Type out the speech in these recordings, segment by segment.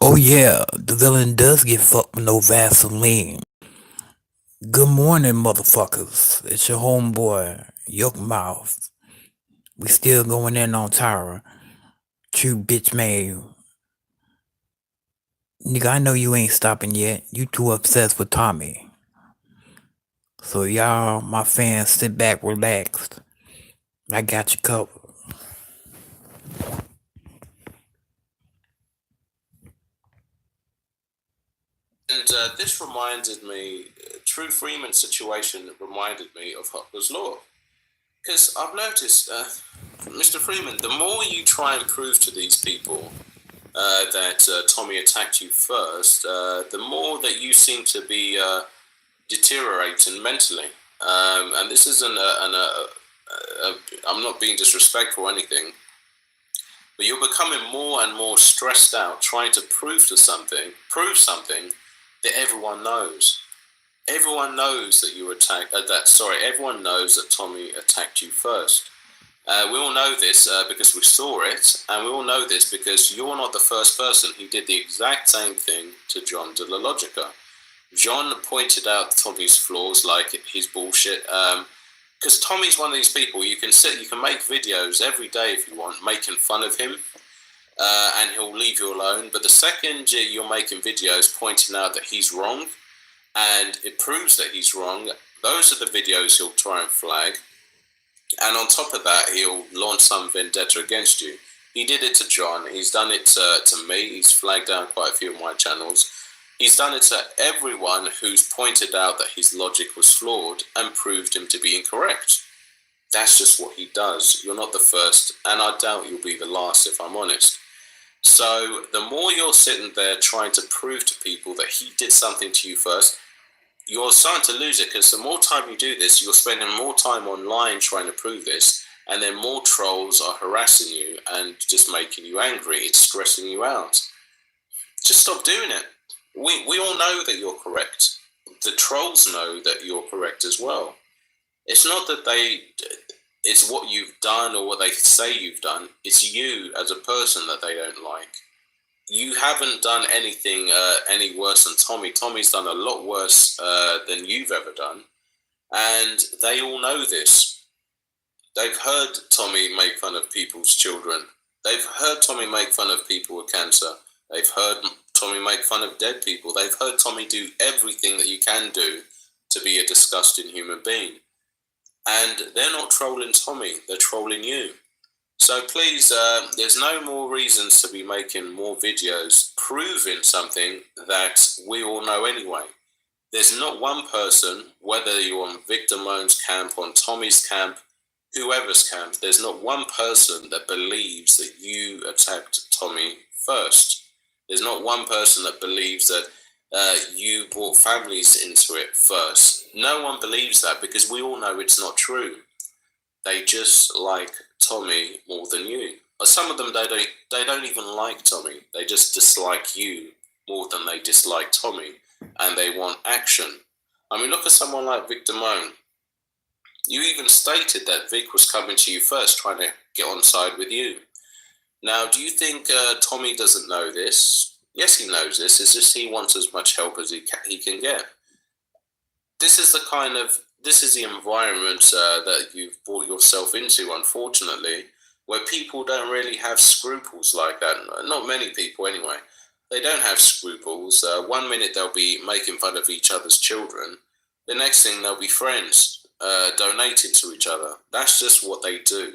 Oh yeah, the villain does get fucked with no Vaseline. Good morning, motherfuckers. It's your homeboy, Yuck Mouth. We still going in on Tyra. True bitch made. Nigga, I know you ain't stopping yet. You too obsessed with Tommy. So y'all, my fans, sit back, relaxed. I got you covered. And this reminded me, True Freeman's situation reminded me of Hopper's Law. Because I've noticed, Mr. Freeman, the more you try and prove to these people that Tommy attacked you first, the more that you seem to be deteriorating mentally. And this isn't I'm not being disrespectful or anything, but you're becoming more and more stressed out trying to prove something that everyone knows. Everyone knows that you attacked. Everyone knows that Tommy attacked you first. We all know this because we saw it, and we all know this because you're not the first person who did the exact same thing to John de la Logica. John pointed out Tommy's flaws, like his bullshit. Because Tommy's one of these people you can make videos every day if you want, making fun of him, and he'll leave you alone. But the second you're making videos pointing out that he's wrong, and it proves that he's wrong, those are the videos he'll try and flag. And on top of that, he'll launch some vendetta against you. He did it to John. He's done it to me. He's flagged down quite a few of my channels. He's done it to everyone who's pointed out that his logic was flawed and proved him to be incorrect. That's just what he does. You're not the first, and I doubt you'll be the last, if I'm honest. So the more you're sitting there trying to prove to people that he did something to you first, you're starting to lose it, because the more time you do this, you're spending more time online trying to prove this, and then more trolls are harassing you and just making you angry. It's stressing you out. Just stop doing it. We all know that you're correct. The trolls know that you're correct as well. It's not that it's what you've done or what they say you've done. It's you as a person that they don't like. You haven't done anything any worse than Tommy. Tommy's done a lot worse than you've ever done. And they all know this. They've heard Tommy make fun of people's children. They've heard Tommy make fun of people with cancer. They've heard Tommy make fun of dead people. They've heard Tommy do everything that you can do to be a disgusting human being. And they're not trolling Tommy, they're trolling you. So please, there's no more reasons to be making more videos proving something that we all know anyway. There's not one person, whether you're on Victor Moan's camp, on Tommy's camp, whoever's camp, there's not one person that believes that you attacked Tommy first. There's not one person that believes that you brought families into it first. No one believes that, because we all know it's not true. They just like Tommy more than you. Or some of them, they don't even like Tommy. They just dislike you more than they dislike Tommy, and they want action. I mean, look at someone like Victor Moan. You even stated that Vic was coming to you first, trying to get on side with you. Now, do you think Tommy doesn't know this? Yes, he knows this. It's just he wants as much help as he can get. This is the environment that you've brought yourself into, unfortunately, where people don't really have scruples like that. Not many people, anyway. They don't have scruples. One minute they'll be making fun of each other's children. The next thing they'll be friends, donating to each other. That's just what they do.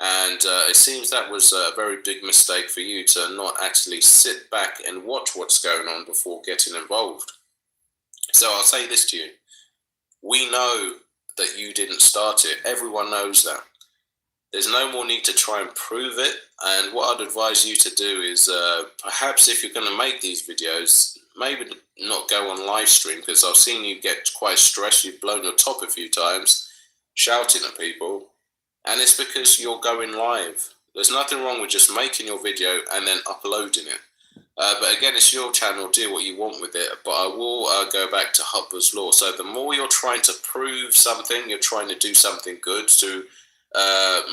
And it seems that was a very big mistake for you to not actually sit back and watch what's going on before getting involved. So I'll say this to you. We know that you didn't start it. Everyone knows that. There's no more need to try and prove it. And what I'd advise you to do is perhaps if you're going to make these videos, maybe not go on live stream, because I've seen you get quite stressed. You've blown your top a few times shouting at people. And it's because you're going live. There's nothing wrong with just making your video and then uploading it. But again, it's your channel, do what you want with it. But I will go back to Hopper's Law. So the more you're trying to prove something, you're trying to do something good to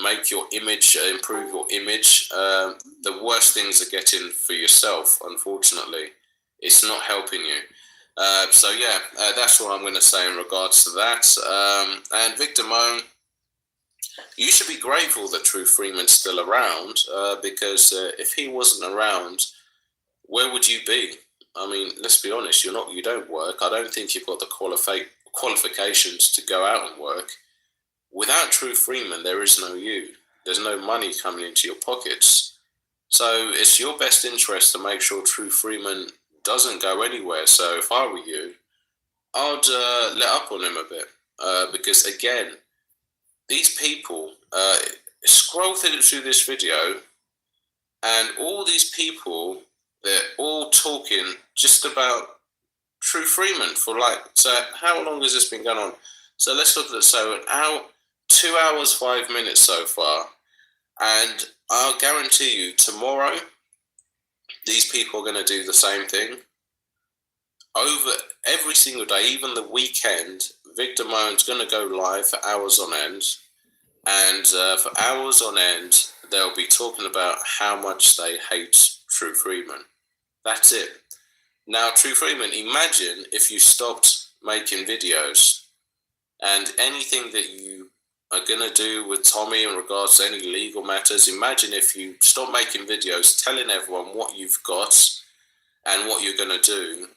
make your image, improve your image. The worst things are getting for yourself, unfortunately. It's not helping you. So yeah, that's what I'm going to say in regards to that. And Victor Moan, you should be grateful that True Freeman's still around, because if he wasn't around, where would you be? I mean, let's be honest. You don't work. I don't think you've got the qualifications to go out and work. Without True Freeman, there is no you. There's no money coming into your pockets. So it's your best interest to make sure True Freeman doesn't go anywhere. So if I were you, I'd let up on him a bit, because again, these people, scroll through this video, and all these people, they're all talking just about True Freeman for like, so how long has this been going on? So let's look at it. So an hour, 2 hours, 5 minutes so far. And I'll guarantee you tomorrow, these people are going to do the same thing. Over every single day, even the weekend, Victor Moan's going to go live for hours on end. And for hours on end, they'll be talking about how much they hate True Freeman. That's it. Now, True Freeman, imagine if you stopped making videos, and anything that you are going to do with Tommy in regards to any legal matters, imagine if you stop making videos telling everyone what you've got and what you're going to do,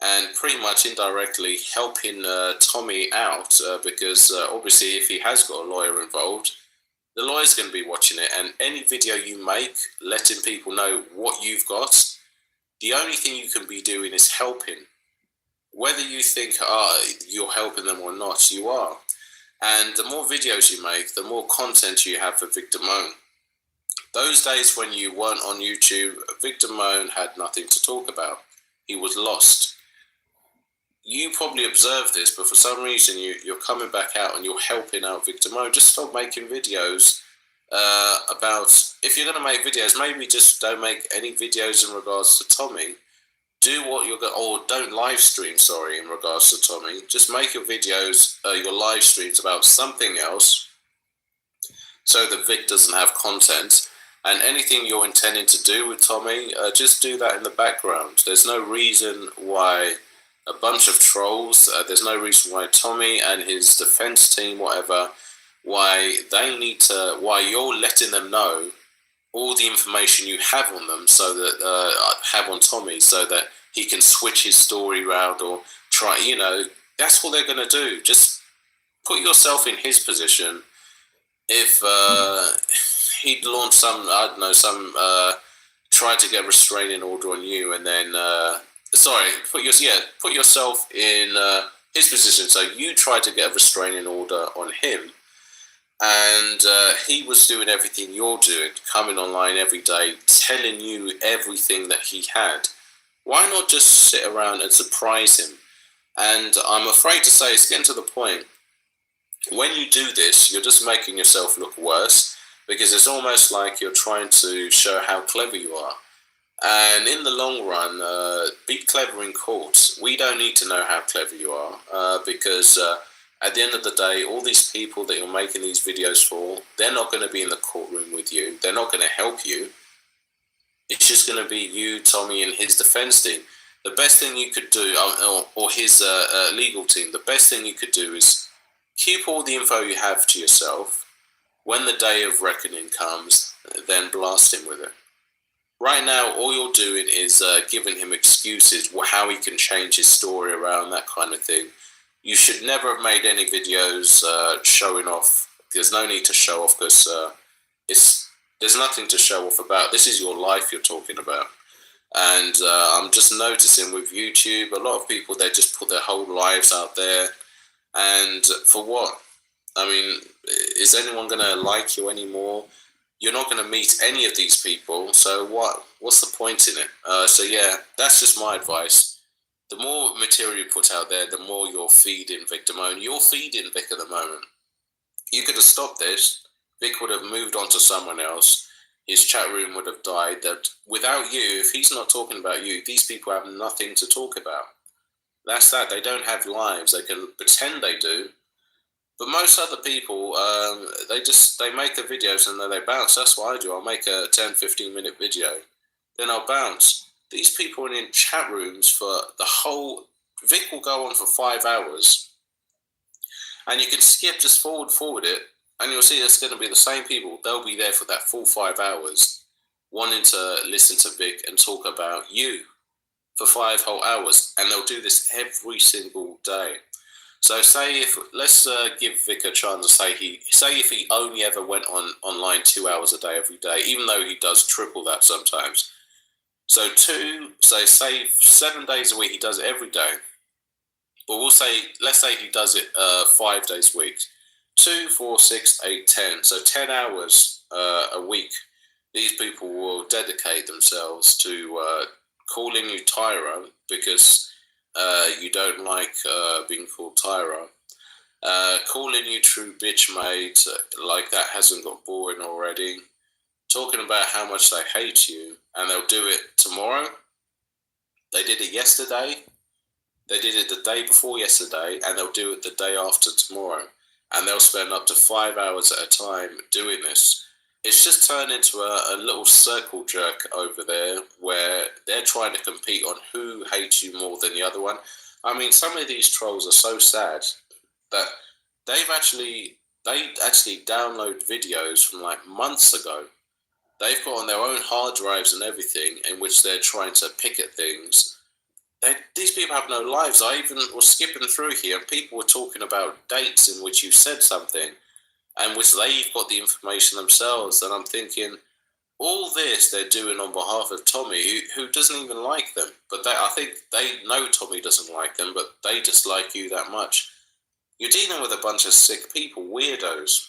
and pretty much indirectly helping Tommy out, because obviously if he has got a lawyer involved, the lawyer's going to be watching it, and any video you make letting people know what you've got, the only thing you can be doing is helping. Whether you think you're helping them or not, you are. And the more videos you make, the more content you have for Victor Moan. Those days when you weren't on YouTube, Victor Moan had nothing to talk about. He was lost. You probably observed this, but for some reason you're coming back out and you're helping out Victor Moan. Just stop making videos about, if you're going to make videos, maybe just don't make any videos in regards to Tommy. Do what you're going, or don't live stream, sorry, in regards to Tommy. Just make your videos, your live streams about something else, so that Vic doesn't have content. And anything you're intending to do with Tommy, just do that in the background. There's no reason why a bunch of trolls, there's no reason why Tommy and his defense team, whatever, why you're letting them know all the information you have on them, so that have on Tommy, so that he can switch his story around or try. That's what they're going to do. Just put yourself in his position. If he'd launch try to get a restraining order on you, and then put yourself in his position. So you tried to get a restraining order on him, and he was doing everything you're doing, coming online every day, telling you everything that he had. Why not just sit around and surprise him? And I'm afraid to say it's getting to the point, when you do this, you're just making yourself look worse, because it's almost like you're trying to show how clever you are. And in the long run, be clever in court. We don't need to know how clever you are, because at the end of the day, all these people that you're making these videos for, they're not going to be in the courtroom with you. They're not going to help you. It's just going to be you, Tommy, and his defense team. The best thing you could do, or his legal team, the best thing you could do is keep all the info you have to yourself. When the day of reckoning comes, then blast him with it. Right now, all you're doing is giving him excuses, how he can change his story around, that kind of thing. You should never have made any videos showing off. There's no need to show off, because there's nothing to show off about. This is your life you're talking about. And I'm just noticing with YouTube, a lot of people, they just put their whole lives out there. And for what? I mean, is anyone going to like you anymore? You're not going to meet any of these people, so what's the point in it? So yeah, that's just my advice. The more material you put out there, the more you're feeding Victor Moan. You're feeding Vic at the moment. You could have stopped this. Vic would have moved on to someone else. His chat room would have died. That without you, if he's not talking about you, these people have nothing to talk about. That's that. They don't have lives. They can pretend they do, But most other people, they make the videos and then they bounce. That's what I do. I'll make a 10, 15-minute video, then I'll bounce. These people are in chat rooms for the whole. Vic will go on for 5 hours, and you can skip, just forward it, and you'll see it's going to be the same people. They'll be there for that full 5 hours, wanting to listen to Vic and talk about you for 5 whole hours, and they'll do this every single day. So let's give Vic a chance to say if he only ever went online 2 hours a day every day, even though he does triple that sometimes. So say 7 days a week, he does it every day. But let's say he does it 5 days a week. 2, 4, 6, 8, 10. So 10 hours a week. These people will dedicate themselves to calling you Tyra because you don't like being called Tyra. Calling you true bitch mate, like that hasn't got boring already. Talking about how much they hate you, and they'll do it tomorrow. They did it yesterday. They did it the day before yesterday, and they'll do it the day after tomorrow. And they'll spend up to 5 hours at a time doing this. It's just turned into a little circle jerk over there where they're trying to compete on who hates you more than the other one. I mean, some of these trolls are so sad that they actually download videos from like months ago. They've got on their own hard drives and everything in which they're trying to pick at things. These people have no lives. I even was skipping through here and people were talking about dates in which you said something and which they've got the information themselves. And I'm thinking, all this they're doing on behalf of Tommy, who doesn't even like them. But I think they know Tommy doesn't like them, but they just like you that much. You're dealing with a bunch of sick people, weirdos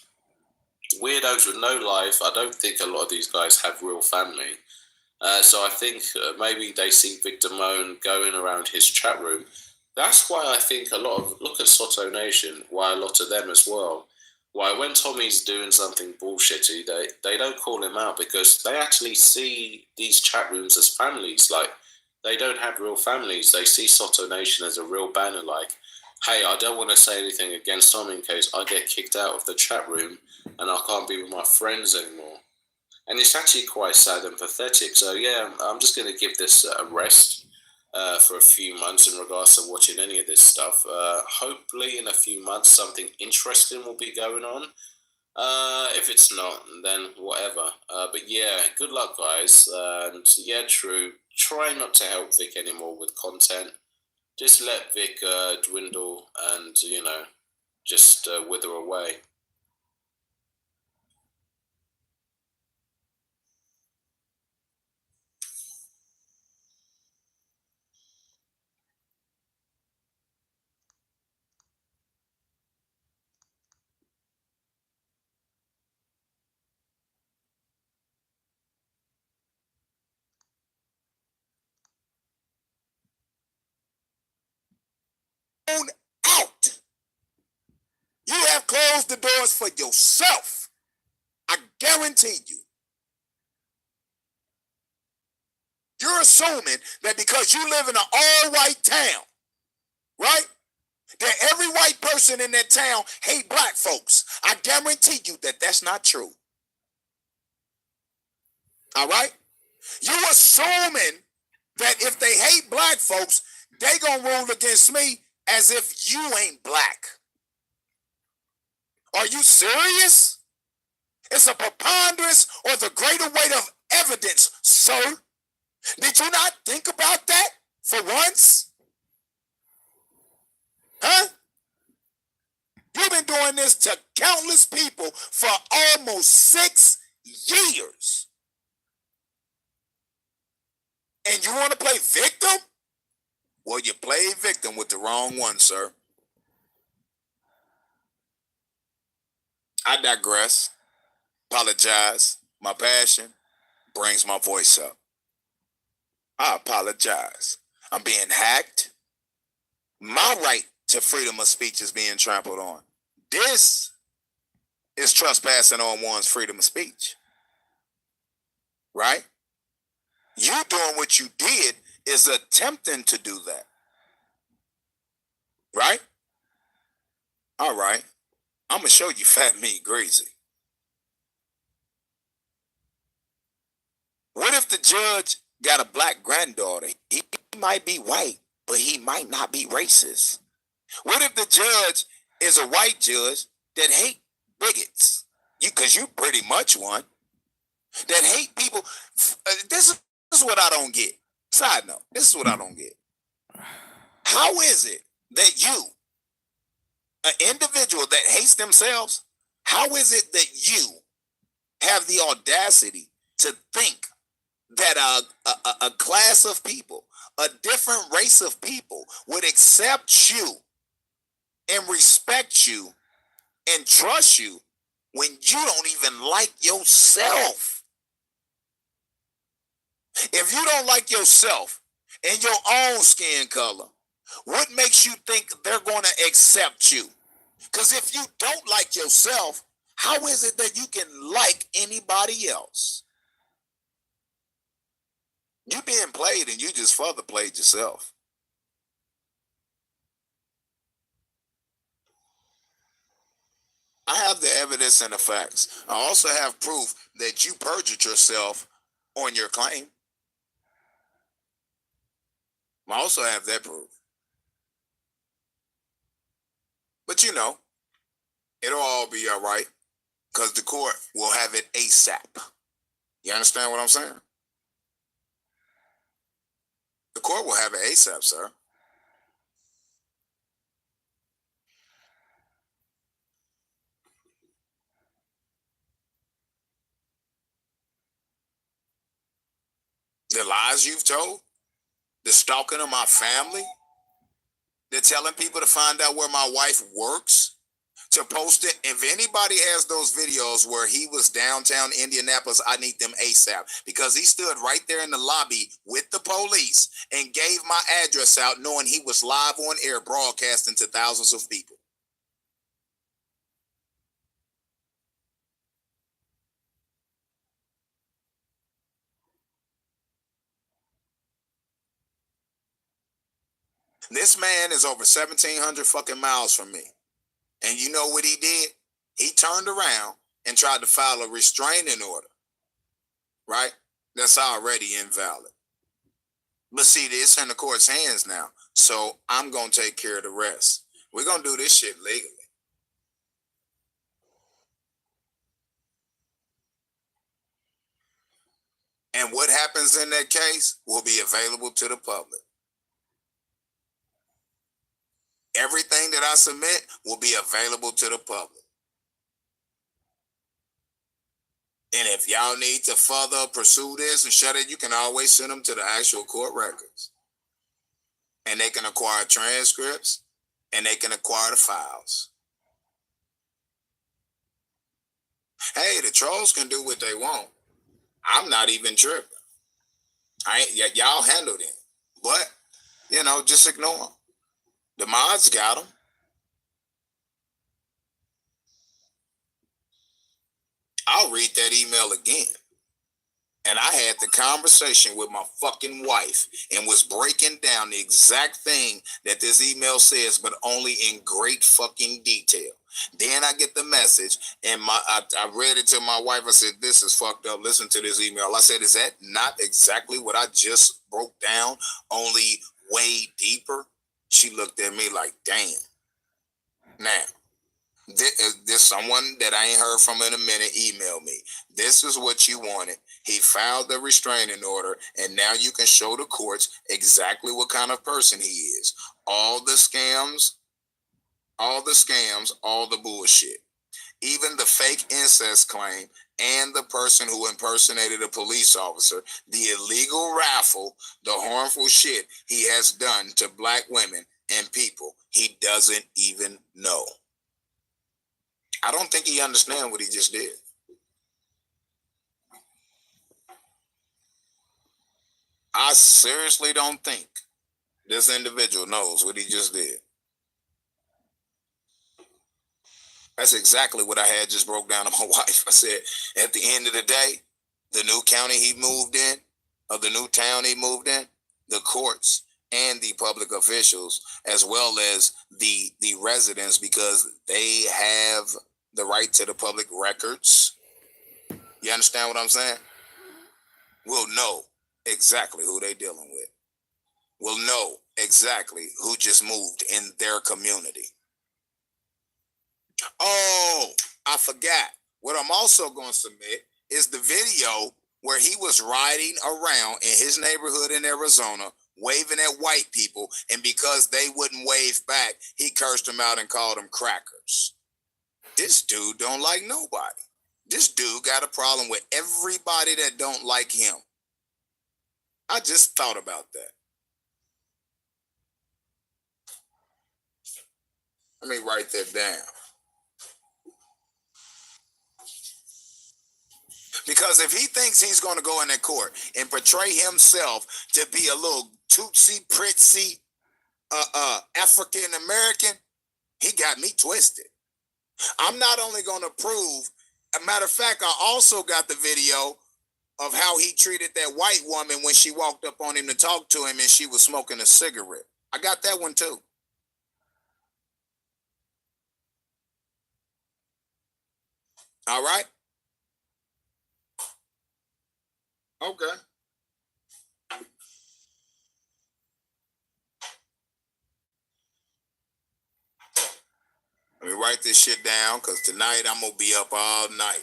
with no life. I don't think a lot of these guys have real family. So I think maybe they see Victor Moan going around his chat room. That's why I think look at Soto Nation, why a lot of them as well. Why when Tommy's doing something bullshitty, they don't call him out because they actually see these chat rooms as families. Like, they don't have real families. They see Soto Nation as a real banner like, hey, I don't want to say anything against Tommy in case I get kicked out of the chat room and I can't be with my friends anymore. And it's actually quite sad and pathetic. So yeah, I'm just going to give this a rest for a few months in regards to watching any of this stuff. Hopefully in a few months something interesting will be going on. If it's not, then whatever. But yeah, good luck guys. And yeah, true. Try not to help Vic anymore with content. Just let Vic dwindle and, just wither away. Out. You have closed the doors for yourself. I guarantee you. You're assuming that because you live in an all-white town, right? That every white person in that town hate black folks. I guarantee you that that's not true. All right? You assuming that if they hate black folks, they gonna rule against me as if you ain't black. Are you serious? It's a preponderance or the greater weight of evidence, sir. Did you not think about that for once? Huh? You've been doing this to countless people for almost 6 years. And you want to play victim? Well, you played victim with the wrong one, sir. I digress. Apologize. My passion brings my voice up. I apologize. I'm being hacked. My right to freedom of speech is being trampled on. This is trespassing on one's freedom of speech. Right? You doing what you did is attempting to do that. Right? All right. I'm going to show you fat meat greasy. What if the judge got a black granddaughter? He might be white, but he might not be racist. What if the judge is a white judge that hate bigots? Because you pretty much one. That hate people. This is what I don't get. Side note, this is what I don't get. How is it that you, an individual that hates themselves, how is it that you have the audacity to think that a class of people, a different race of people would accept you and respect you and trust you when you don't even like yourself? If you don't like yourself and your own skin color, what makes you think they're going to accept you? Because if you don't like yourself, how is it that you can like anybody else? You being played and you just further played yourself. I have the evidence and the facts. I also have proof that you perjured yourself on your claim. I also have that proof. But you know, it'll all be all right because the court will have it ASAP. You understand what I'm saying? The court will have it ASAP, sir. The lies you've told, the stalking of my family, the telling people to find out where my wife works, to post it. If anybody has those videos where he was downtown Indianapolis, I need them ASAP, because he stood right there in the lobby with the police and gave my address out knowing he was live on air broadcasting to thousands of people. This man is over 1,700 fucking miles from me. And you know what he did? He turned around and tried to file a restraining order, right? That's already invalid. But see, it's in the court's hands now. So I'm going to take care of the rest. We're going to do this shit legally. And what happens in that case will be available to the public. Everything that I submit will be available to the public. And if y'all need to further pursue this and shut it, you can always send them to the actual court records. And they can acquire transcripts and they can acquire the files. Hey, the trolls can do what they want. I'm not even tripping. Y'all handled it. But, you know, just ignore them. The mods got them. I'll read that email again. And I had the conversation with my fucking wife and was breaking down the exact thing that this email says, but only in great fucking detail. Then I get the message and I read it to my wife. I said, this is fucked up. Listen to this email. I said, is that not exactly what I just broke down, only way deeper? She looked at me like, damn. Now, there's someone that I ain't heard from in a minute emailed me. This is what you wanted. He filed the restraining order, and now you can show the courts exactly what kind of person he is. All the scams, all the bullshit. Even the fake incest claim and the person who impersonated a police officer, the illegal raffle, the harmful shit he has done to black women and people he doesn't even know. I don't think he understands what he just did. I seriously don't think this individual knows what he just did. That's exactly what I had just broke down to my wife. I said, at the end of the day, the new county he moved in, or the new town he moved in, the courts and the public officials, as well as the residents, because they have the right to the public records. You understand what I'm saying? We'll know exactly who they dealing with. We'll know exactly who just moved in their community. Oh, I forgot. What I'm also going to submit is the video where he was riding around in his neighborhood in Arizona, waving at white people, and because they wouldn't wave back, he cursed them out and called them crackers. This dude don't like nobody. This dude got a problem with everybody that don't like him. I just thought about that. Let me write that down. Because if he thinks he's going to go in that court and portray himself to be a little tootsie pritzy African American, he got me twisted. I'm not only going to prove, a matter of fact, I also got the video of how he treated that white woman when she walked up on him to talk to him and she was smoking a cigarette. I got that one too. All right. Okay. Let me write this shit down because tonight I'm going to be up all night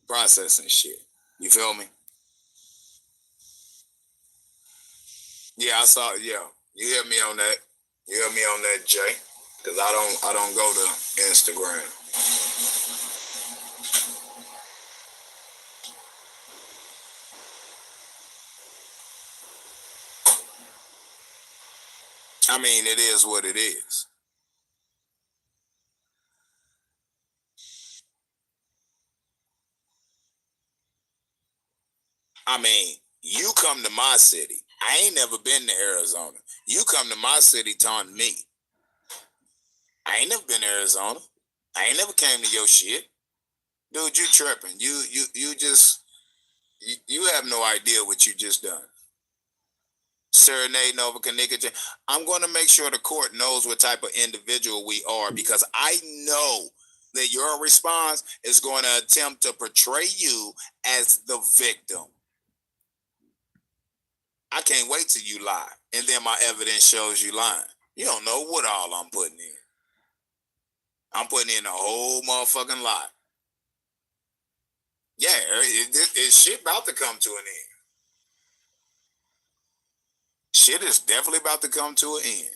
processing shit. You feel me? Yeah, I saw it. Yeah. You hear me on that. You hear me on that, Jay? Because I don't go to Instagram. I mean, it is what it is. I mean, you come to my city. I ain't never been to Arizona. You come to my city taunting me. I ain't never been to Arizona. I ain't never came to your shit. Dude, you tripping. You just, you have no idea what you just done. Serenading over Kanika. I'm going to make sure the court knows what type of individual we are because I know that your response is going to attempt to portray you as the victim. I can't wait till you lie. And then my evidence shows you lying. You don't know what all I'm putting in. I'm putting in a whole motherfucking lie. Yeah, it's shit about to come to an end. Shit is definitely about to come to an end.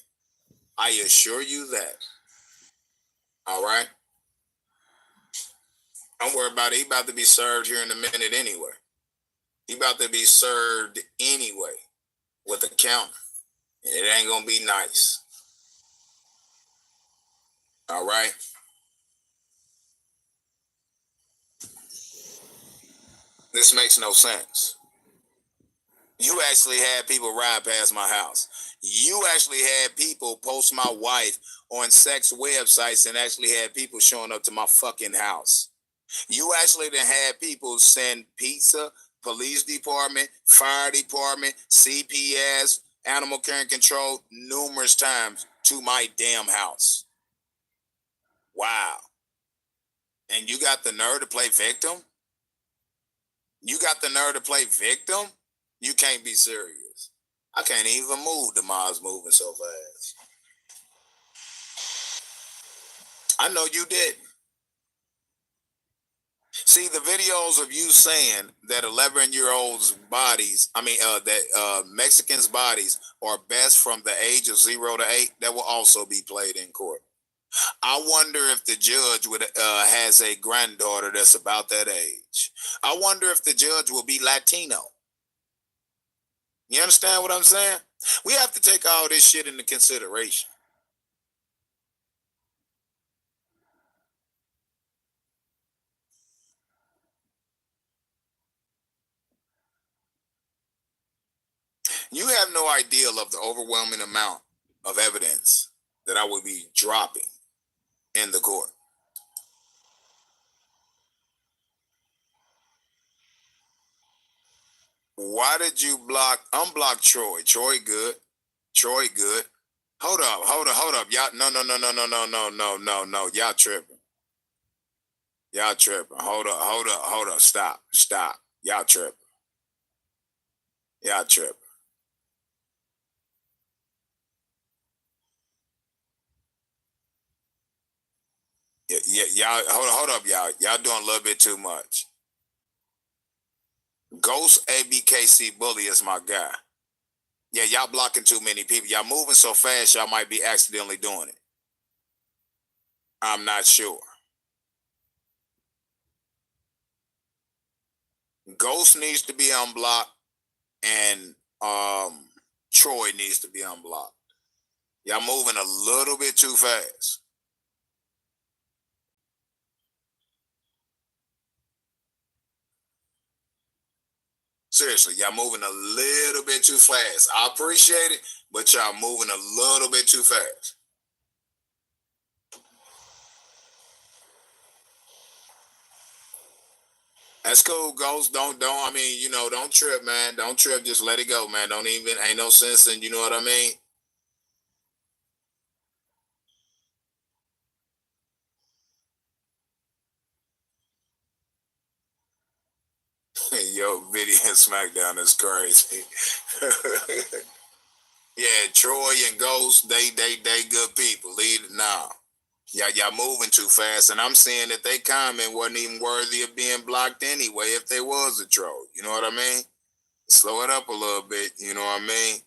I assure you that. All right? Don't worry about it. He about to be served here in a minute anyway. He about to be served anyway with a counter. And it ain't going to be nice. All right? This makes no sense. You actually had people ride past my house. You actually had people post my wife on sex websites and actually had people showing up to my fucking house. You actually done had people send pizza, police department, fire department, CPS, animal care and control numerous times to my damn house. Wow. And you got the nerve to play victim? You got the nerve to play victim? You can't be serious. I can't even move. The miles moving so fast. I know you didn't. See, the videos of you saying that 11-year-olds' bodies, that Mexicans' bodies are best from the age of 0 to 8, that will also be played in court. I wonder if the judge has a granddaughter that's about that age. I wonder if the judge will be Latino. You understand what I'm saying? We have to take all this shit into consideration. You have no idea of the overwhelming amount of evidence that I will be dropping in the court. Why did you unblock Troy? Troy good. Troy good. Hold up. Y'all, no. Y'all tripping. Y'all tripping. Hold up. Stop. Y'all tripping. Y'all tripping. Yeah, y'all hold up, y'all. Y'all doing a little bit too much. Ghost ABKC Bully is my guy. Yeah, y'all blocking too many people. Y'all moving so fast, y'all might be accidentally doing it. I'm not sure. Ghost needs to be unblocked, and Troy needs to be unblocked. Y'all moving a little bit too fast. Seriously, y'all moving a little bit too fast. I appreciate it, but y'all moving a little bit too fast. That's cool, Ghost. Don't I mean, don't trip, man. Don't trip. Just let it go, man. Ain't no sense in, you know what I mean? Yo, video SmackDown is crazy. Yeah, Troy and Ghost, they good people. Nah. Y'all moving too fast, and I'm saying that they comment wasn't even worthy of being blocked anyway if they was a troll. You know what I mean? Slow it up a little bit, you know what I mean?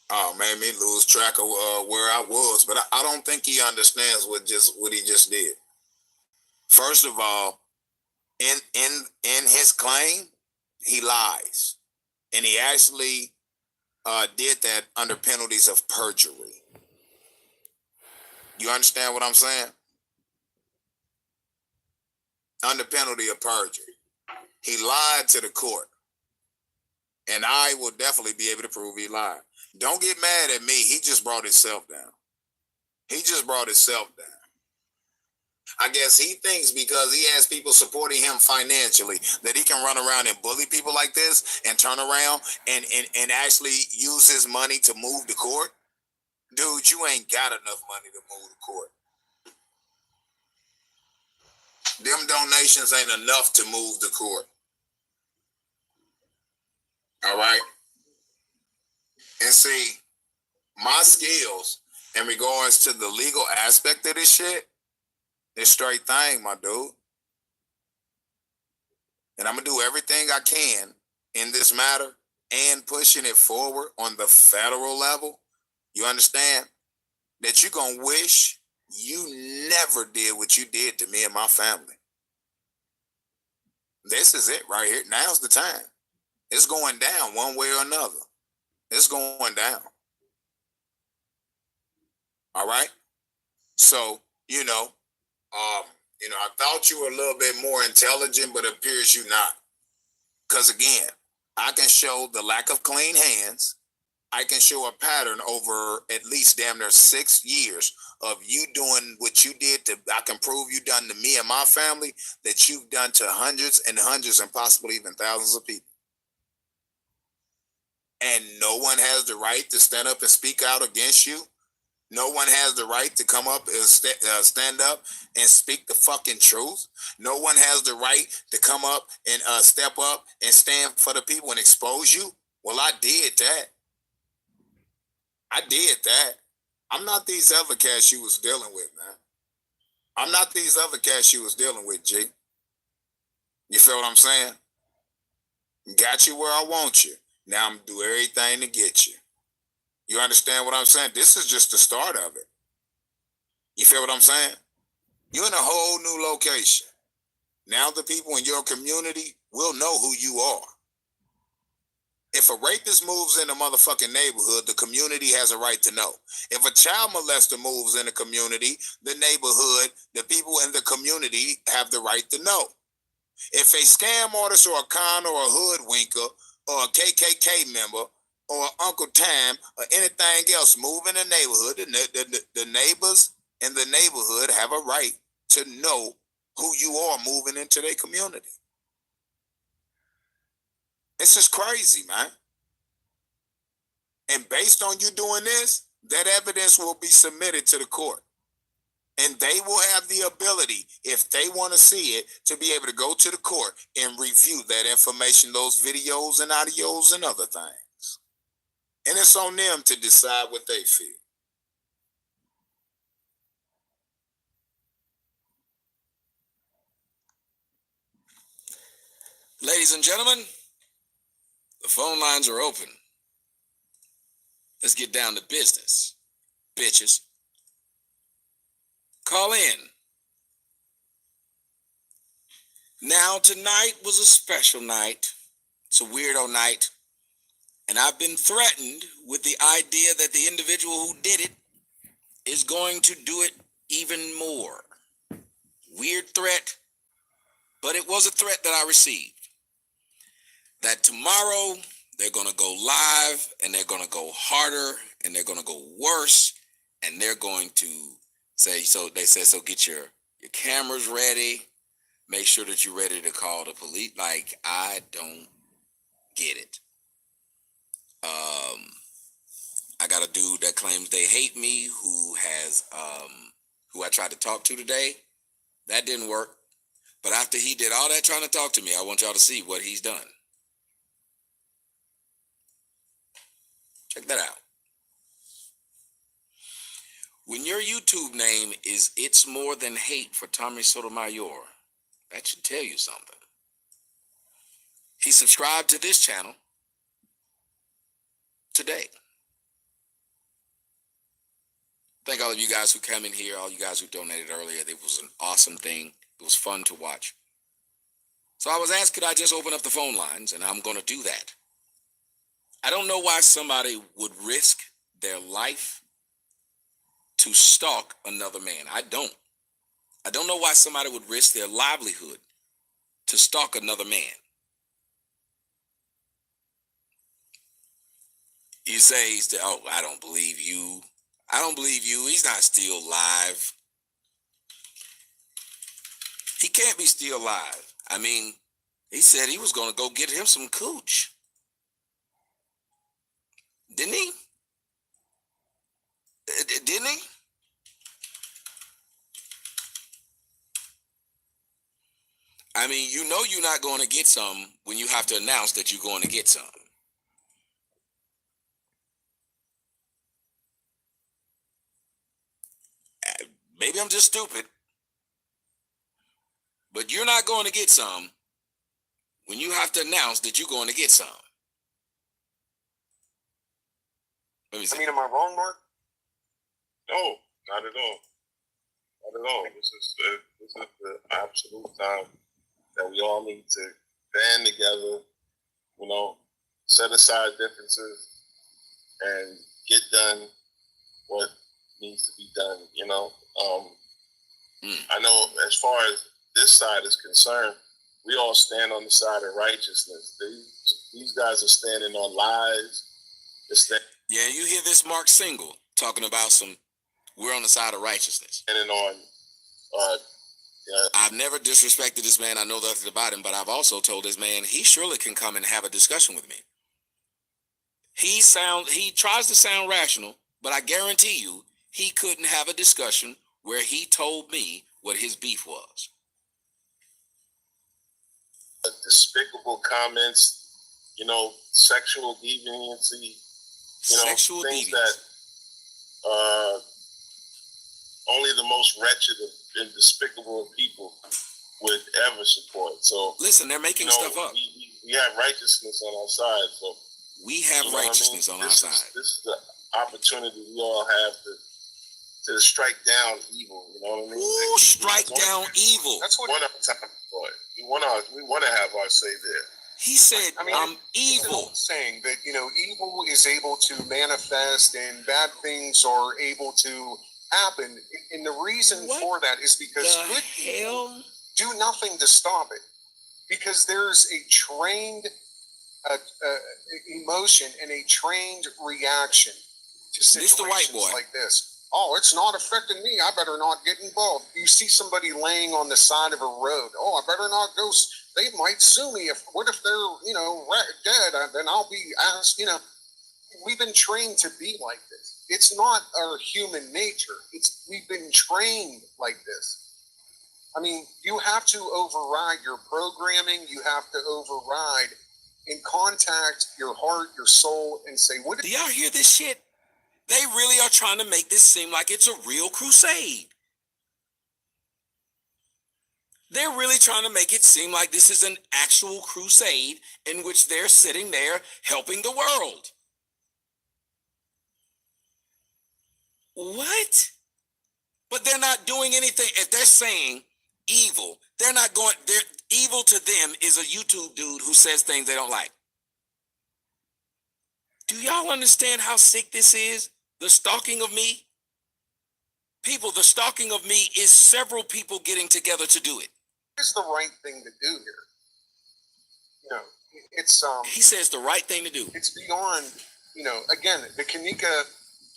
Oh, made me lose track of where I was, but I don't think he understands what he just did. First of all, in his claim, he lies, and he actually did that under penalties of perjury. You understand what I'm saying? Under penalty of perjury, he lied to the court, and I will definitely be able to prove he lied. Don't get mad at me. He just brought himself down. I guess he thinks because he has people supporting him financially that he can run around and bully people like this and turn around and actually use his money to move the court. Dude, you ain't got enough money to move the court. Them donations ain't enough to move the court. All right? And see, my skills in regards to the legal aspect of this shit is straight thing, my dude. And I'm going to do everything I can in this matter and pushing it forward on the federal level. You understand? That you're going to wish you never did what you did to me and my family. This is it right here. Now's the time. It's going down one way or another. It's going down. All right? So, I thought you were a little bit more intelligent, but it appears you're not. Because again, I can show the lack of clean hands. I can show a pattern over at least damn near 6 years of you doing what you did I can prove you done to me and my family that you've done to hundreds and hundreds and possibly even thousands of people. And no one has the right to stand up and speak out against you. No one has the right to come up and stand up and speak the fucking truth. No one has the right to come up and step up and stand for the people and expose you. Well, I did that. I'm not these other cats you was dealing with, man. I'm not these other cats you was dealing with, G. You feel what I'm saying? Got you where I want you. Now I'm going to do everything to get you. You understand what I'm saying? This is just the start of it. You feel what I'm saying? You're in a whole new location. Now the people in your community will know who you are. If a rapist moves in a motherfucking neighborhood, the community has a right to know. If a child molester moves in a community, the neighborhood, the people in the community have the right to know. If a scam artist or a con or a hoodwinker or a KKK member or Uncle Tam or anything else move in the neighborhood, the neighbors in the neighborhood have a right to know who you are moving into their community. This is crazy, man. And based on you doing this, that evidence will be submitted to the court. And they will have the ability, if they want to see it, to be able to go to the court and review that information, those videos and audios and other things. And it's on them to decide what they feel. Ladies and gentlemen, the phone lines are open. Let's get down to business, bitches. Call in. Now, tonight was a special night. It's a weirdo night. And I've been threatened with the idea that the individual who did it is going to do it even more. Weird threat, but it was a threat that I received. That tomorrow they're going to go live and they're going to go harder and they're going to go worse and they're going to say, so they said, so get your cameras ready. Make sure that you're ready to call the police. Like, I don't get it. I got a dude that claims they hate me who I tried to talk to today. That didn't work. But after he did all that trying to talk to me, I want y'all to see what he's done. Check that out. When your YouTube name is It's More Than Hate for Tommy Sotomayor, that should tell you something. He subscribed to this channel today. Thank all of you guys who came in here, all you guys who donated earlier. It was an awesome thing. It was fun to watch. So I was asked, could I just open up the phone lines? And I'm going to do that. I don't know why somebody would risk their life to stalk another man. I don't know why somebody would risk their livelihood to stalk another man. You say, oh, I don't believe you. I don't believe you. He's not still alive. He can't be still alive. I mean, he said he was going to go get him some cooch. Didn't he? Didn't he? I mean, you know you're not going to get some when you have to announce that you're going to get some. Maybe I'm just stupid. But you're not going to get some when you have to announce that you're going to get some. Let me see. I mean, am I wrong, Mark? No, not at all. Not at all. This is the absolute time that we all need to band together, set aside differences and get done what needs to be done, I know as far as this side is concerned, we all stand on the side of righteousness. These guys are standing on lies. Yeah, you hear this Mark Single talking about we're on the side of righteousness. Standing on, I've never disrespected this man. I know nothing about him, but I've also told this man he surely can come and have a discussion with me. He tries to sound rational, but I guarantee you he couldn't have a discussion where he told me what his beef was. Despicable comments, sexual deviancy, sexual things deviance that only the most wretched and despicable of people would ever support. So listen, they're making stuff up. We have righteousness on our side. So we have righteousness on our side. This is the opportunity we all have to strike down evil. You know what I mean? Ooh, strike down evil. That's what one of our time for it. We want to have our say there. He said, I'm evil. Saying that, evil is able to manifest and bad things are able to happen. And the reason for that is because good people do nothing to stop it. Because there's a trained emotion and a trained reaction to situations like this. Oh, it's not affecting me. I better not get involved. You see somebody laying on the side of a road. Oh, I better not go. They might sue me. What if they're, dead? Then I'll be asked, we've been trained to be like this. It's not our human nature. We've been trained like this. I mean, you have to override your programming. You have to override and contact your heart, your soul, and say, "What?" Do y'all hear this shit? They really are trying to make this seem like it's a real crusade. They're really trying to make it seem like this is an actual crusade in which they're sitting there helping the world. What? But they're not doing anything. If they're saying evil, they're not going, evil to them is a YouTube dude who says things they don't like. Do y'all understand how sick this is? The stalking of me? People, the stalking of me is several people getting together to do it. Is the right thing to do here? You know, it's He says the right thing to do. It's beyond, you know, again, the Kanika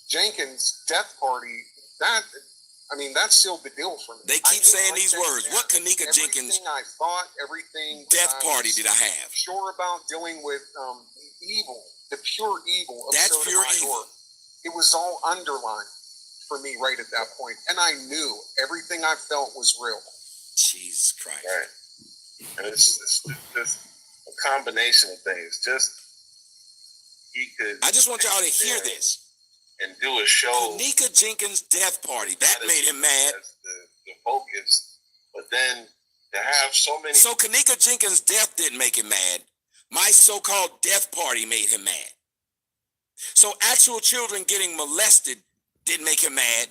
Jenkins death party, that sealed the deal for me. They keep saying these words. What Kanika Jenkins I thought, everything death party did I have? Sure about dealing with evil, the pure evil of That's Sotomayor. pure evil. It was all underlined for me right at that point. And I knew everything I felt was real. Jesus Christ. Right. And it's just a combination of things. I just want y'all to hear this. And do a show. Kanika Jenkins' death party. That made him mad. That's the focus. But then to have so many. So Kanika Jenkins' death didn't make him mad. My so-called death party made him mad. So actual children getting molested didn't make him mad.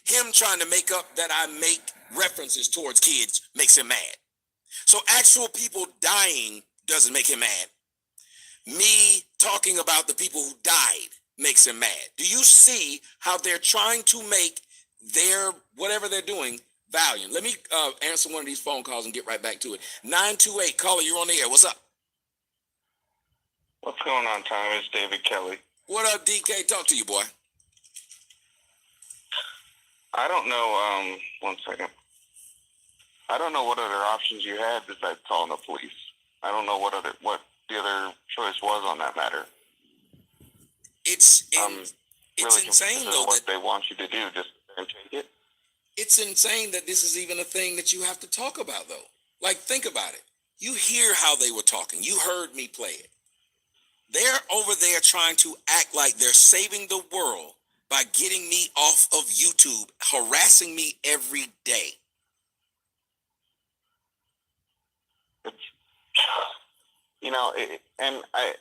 Him trying to make up that I make references towards kids makes him mad. So actual people dying doesn't make him mad. Me talking about the people who died makes him mad. Do you see how they're trying to make their, whatever they're doing, valiant? Let me answer one of these phone calls and get right back to it. 928, caller, you're on the air. What's up? What's going on, Tom? It's David Kelly. What up, DK? Talk to you, boy. I don't know, one second. I don't know what other options you had besides calling the police. I don't know what the other choice was on that matter. It's really insane, though. What they want you to do, just take it. It's insane that this is even a thing that you have to talk about, though. Like, think about it. You hear how they were talking. You heard me play it. They're over there trying to act like they're saving the world by getting me off of YouTube, harassing me every day. It's, you know, and I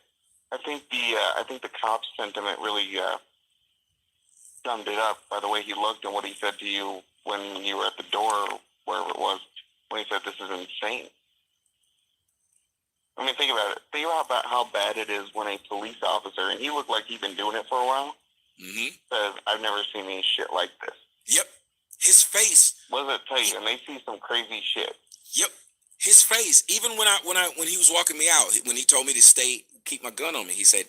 think the cop's sentiment really summed it up by the way he looked and what he said to you when you were at the door, or wherever it was, when he said, "This is insane." I mean, think about it. Think about how bad it is when a police officer, and he looked like he'd been doing it for a while, says, "I've never seen any shit like this." Yep. His face. What does it tell you? And they see some crazy shit. Yep. His face. Even when he was walking me out, when he told me to keep my gun on me, he said,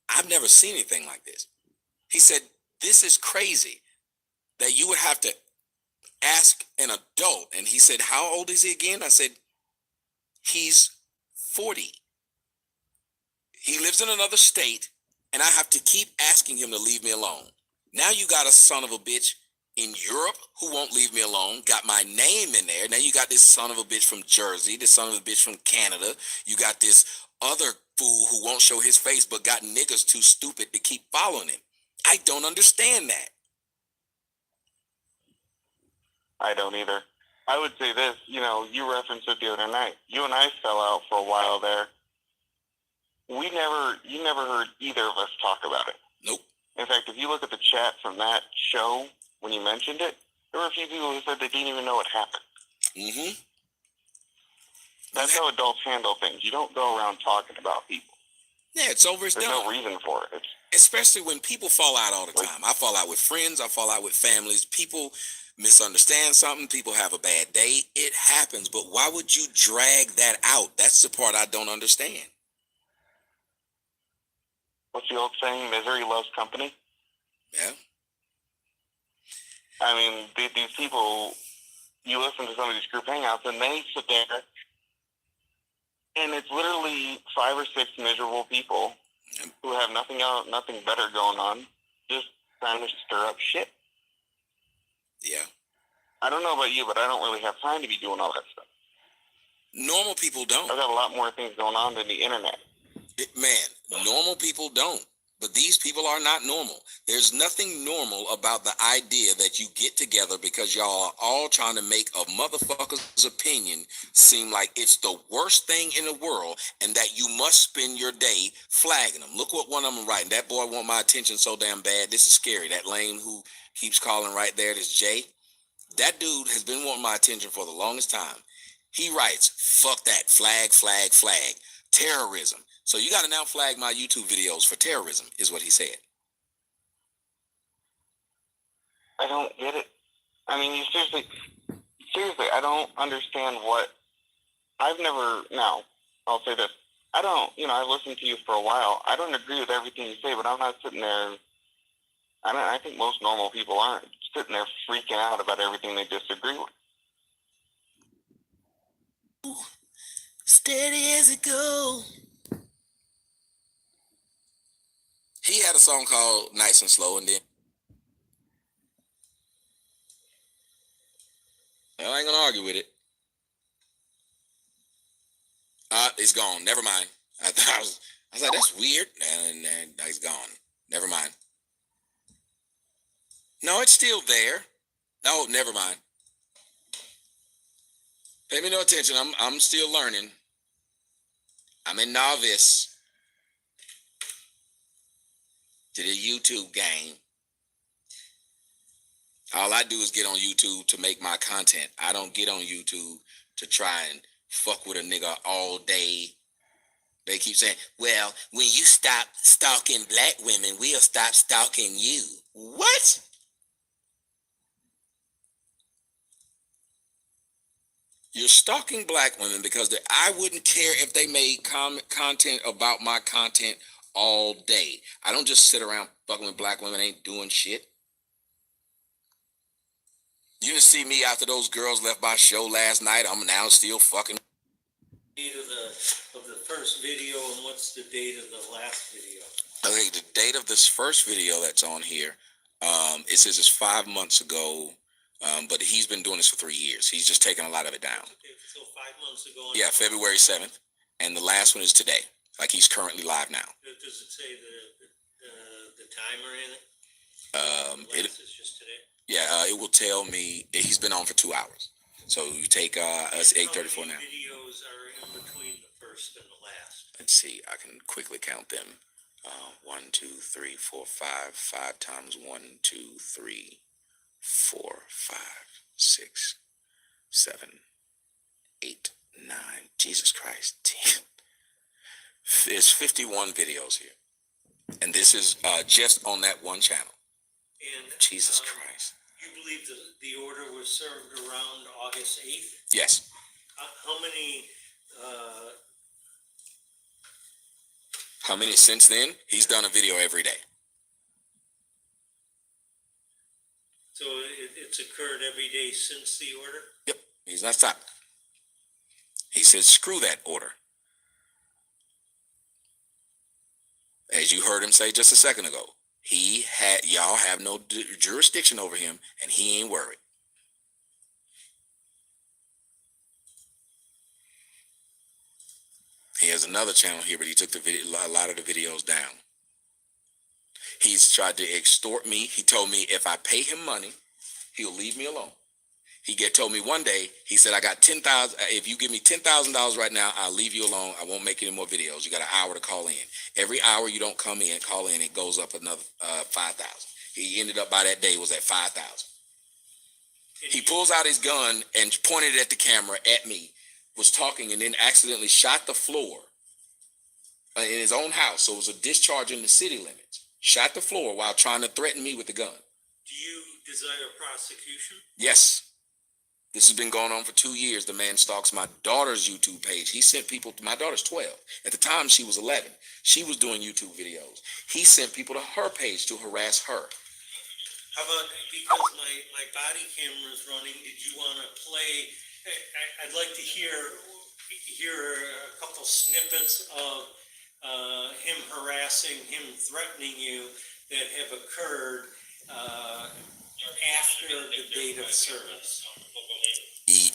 "I've never seen anything like this." He said, "This is crazy that you would have to ask an adult." And he said, "How old is he again?" I said, "He's 40. He lives in another state, and I have to keep asking him to leave me alone. Now you got a son of a bitch in Europe who won't leave me alone, got my name in there. Now you got this son of a bitch from Jersey, this son of a bitch from Canada. You got this other fool who won't show his face but got niggas too stupid to keep following him. I don't understand that." I don't either. I would say this, you referenced it the other night. You and I fell out for a while there. You never heard either of us talk about it. Nope. In fact, if you look at the chat from that show, when you mentioned it, there were a few people who said they didn't even know what happened. Mm-hmm. That's how adults handle things. You don't go around talking about people. Yeah, it's over. It's There's done. no reason for it. Especially when people fall out all the time. I fall out with friends. I fall out with families. People misunderstand something. People have a bad day. It happens. But why would you drag that out? That's the part I don't understand. What's the old saying? Misery loves company. Yeah. I mean, these people, you listen to some of these group hangouts, and they sit there, and it's literally 5 or 6 miserable people who have nothing else, nothing better going on, just trying to stir up shit. Yeah. I don't know about you, but I don't really have time to be doing all that stuff. Normal people don't. I've got a lot more things going on than the internet. Man, normal people don't. But these people are not normal. There's nothing normal about the idea that you get together because y'all are all trying to make a motherfucker's opinion seem like it's the worst thing in the world and that you must spend your day flagging them. Look what one of them writing. That boy want my attention so damn bad. This is scary. That lame who keeps calling right there, this Jay. That dude has been wanting my attention for the longest time. He writes, fuck that, flag, flag, flag. Terrorism. So you got to now flag my YouTube videos for terrorism, is what he said. I don't get it. I mean, you seriously, I don't understand what, now, I'll say this. I've listened to you for a while. I don't agree with everything you say, but I'm not sitting there, I think most normal people aren't sitting there freaking out about everything they disagree with. Steady as it goes. He had a song called Nice and Slow, and then I ain't gonna argue with it. It's gone. Never mind. I was like, that's weird. And it's gone. Never mind. No, it's still there. No, never mind. Pay me no attention. I'm still learning. I'm a novice to the YouTube game. All I do is get on YouTube to make my content. I don't get on YouTube to try and fuck with a nigga all day. They keep saying, well, when you stop stalking black women, we'll stop stalking you. What? You're stalking black women because I wouldn't care if they made content about my content all day. I don't just sit around fucking with black women, ain't doing shit. You didn't see me after those girls left my show last night. I'm now still fucking. Date of the first video, and what's the date of the last video? Okay, the date of this first video that's on here, it says it's 5 months ago, but he's been doing this for 3 years. He's just taken a lot of it down. Okay, so 5 months ago. Yeah, February 7th, and the last one is today. Like he's currently live now. Does it say the timer in it? Last is just today. Yeah, it will tell me he's been on for 2 hours. So you take us 8:34 now. Videos are in between the first and the last. Let's see. I can quickly count them. 1, 2, 3, 4, 5. 5 times 1, 2, 3, 4, 5, 6, 7, 8, 9. Jesus Christ. 10. There's 51 videos here. And this is just on that one channel. And Jesus Christ. You believe the order was served around August 8th? Yes. How many since then? He's done a video every day. So it's occurred every day since the order? Yep. He's not stopped. He said, screw that order. As you heard him say just a second ago, y'all have no jurisdiction over him, and he ain't worried. He has another channel here, but he took a lot of the videos down. He's tried to extort me. He told me if I pay him money, he'll leave me alone. He told me one day, he said, I got $10,000. If you give me $10,000 right now, I'll leave you alone. I won't make any more videos. You got an hour to call in. Every hour you don't call in, it goes up another 5,000. He ended up by that day was at 5,000. He pulls out his gun and pointed it at the camera at me, was talking, and then accidentally shot the floor in his own house. So it was a discharge in the city limits. Shot the floor while trying to threaten me with the gun. Do you desire prosecution? Yes. This has been going on for 2 years. The man stalks my daughter's YouTube page. He sent people to my daughter's 12. At the time, she was 11. She was doing YouTube videos. He sent people to her page to harass her. How about, because my body camera is running, did you want to play? I'd like to hear a couple snippets of him harassing, him threatening you that have occurred after the date of service? You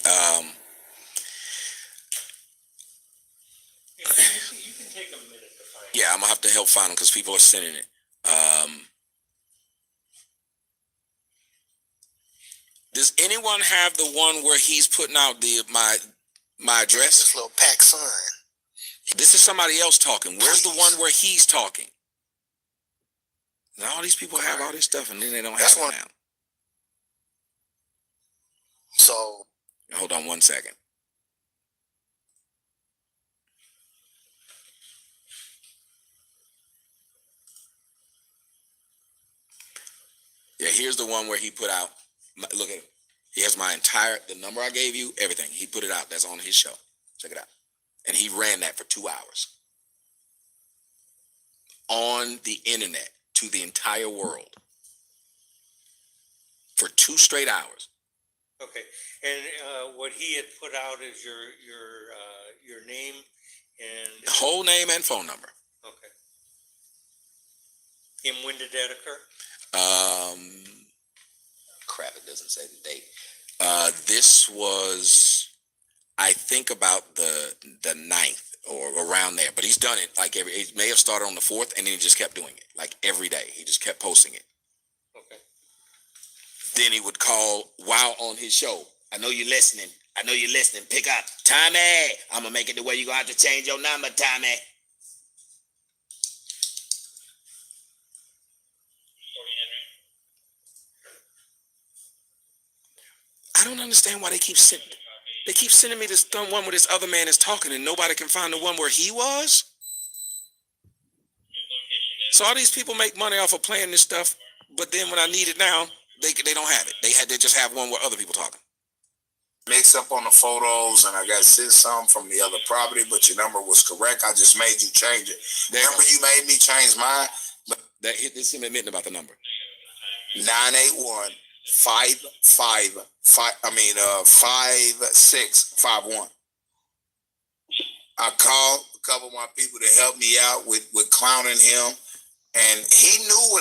can take a minute to find it. Yeah, I'm gonna have to help find them because people are sending it. Does anyone have the one where he's putting out my address? This little pack son. This is somebody else talking. Where's the one where he's talking? Now all these people have all this stuff and then they don't have it now. So hold on one second. Yeah, here's the one where he put out. Look at it. He has the number I gave you, everything. He put it out. That's on his show. Check it out. And he ran that for 2 hours. On the internet to the entire world. For 2 straight hours. Okay. And what he had put out is your name and... Whole name and phone number. Okay. And when did that occur? Crap, it doesn't say the date. This was, I think, about the 9th or around there. But he's done it like he may have started on the 4th and then he just kept doing it like every day. He just kept posting it. Okay. Then he would call while on his show. I know you're listening. Pick up. Tommy, I'm going to make it the way you're going to have to change your number, Tommy. I don't understand why they keep sending me this one where this other man is talking and nobody can find the one where he was. So all these people make money off of playing this stuff, but then when I need it now, they don't have it. They just have one where other people talking. Mix up on the photos, and I got sent some from the other property, but your number was correct. I just made you change it. Remember, you made me change mine. But this him admitting about the number. 5651. I called a couple of my people to help me out with clowning him, and he knew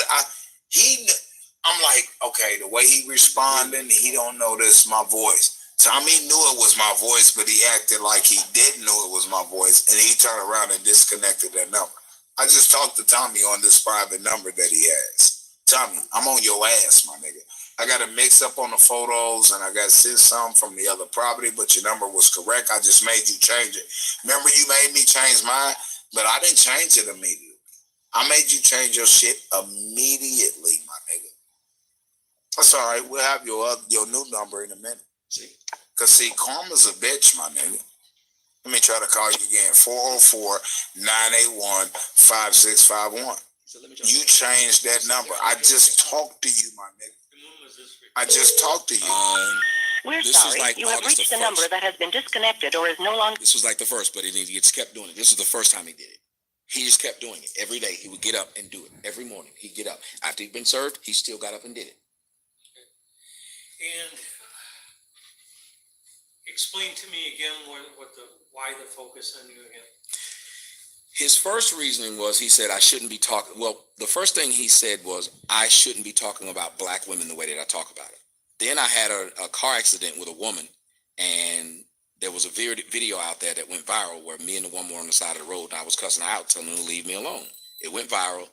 I'm like, okay, the way he responded, he don't know this is my voice. Tommy knew it was my voice, but he acted like he didn't know it was my voice, and he turned around and disconnected that number. I just talked to Tommy on this private number that he has. Tommy, I'm on your ass, my nigga. I got to mix up on the photos, and I got sent some from the other property, but your number was correct. I just made you change it. Remember, you made me change mine, but I didn't change it immediately. I made you change your shit immediately, my nigga. That's all right. We'll have your new number in a minute. See? Because, see, karma's a bitch, my nigga. Let me try to call you again. 404-981-5651. You changed that number. I just talked to you, my nigga. I just talked to you. We're sorry. Like you have reached a number that has been disconnected or is no longer... This was like the first, but he just kept doing it. This was the first time he did it. He just kept doing it. Every day he would get up and do it. Every morning he'd get up. After he'd been served, he still got up and did it. And explain to me again why the focus on you again. His first reasoning was he said I shouldn't be talking. Well, the first thing he said was I shouldn't be talking about black women the way that I talk about it. Then I had a car accident with a woman, and there was a video out there that went viral where me and the woman were on the side of the road, and I was cussing her out, telling her to leave me alone. It went viral.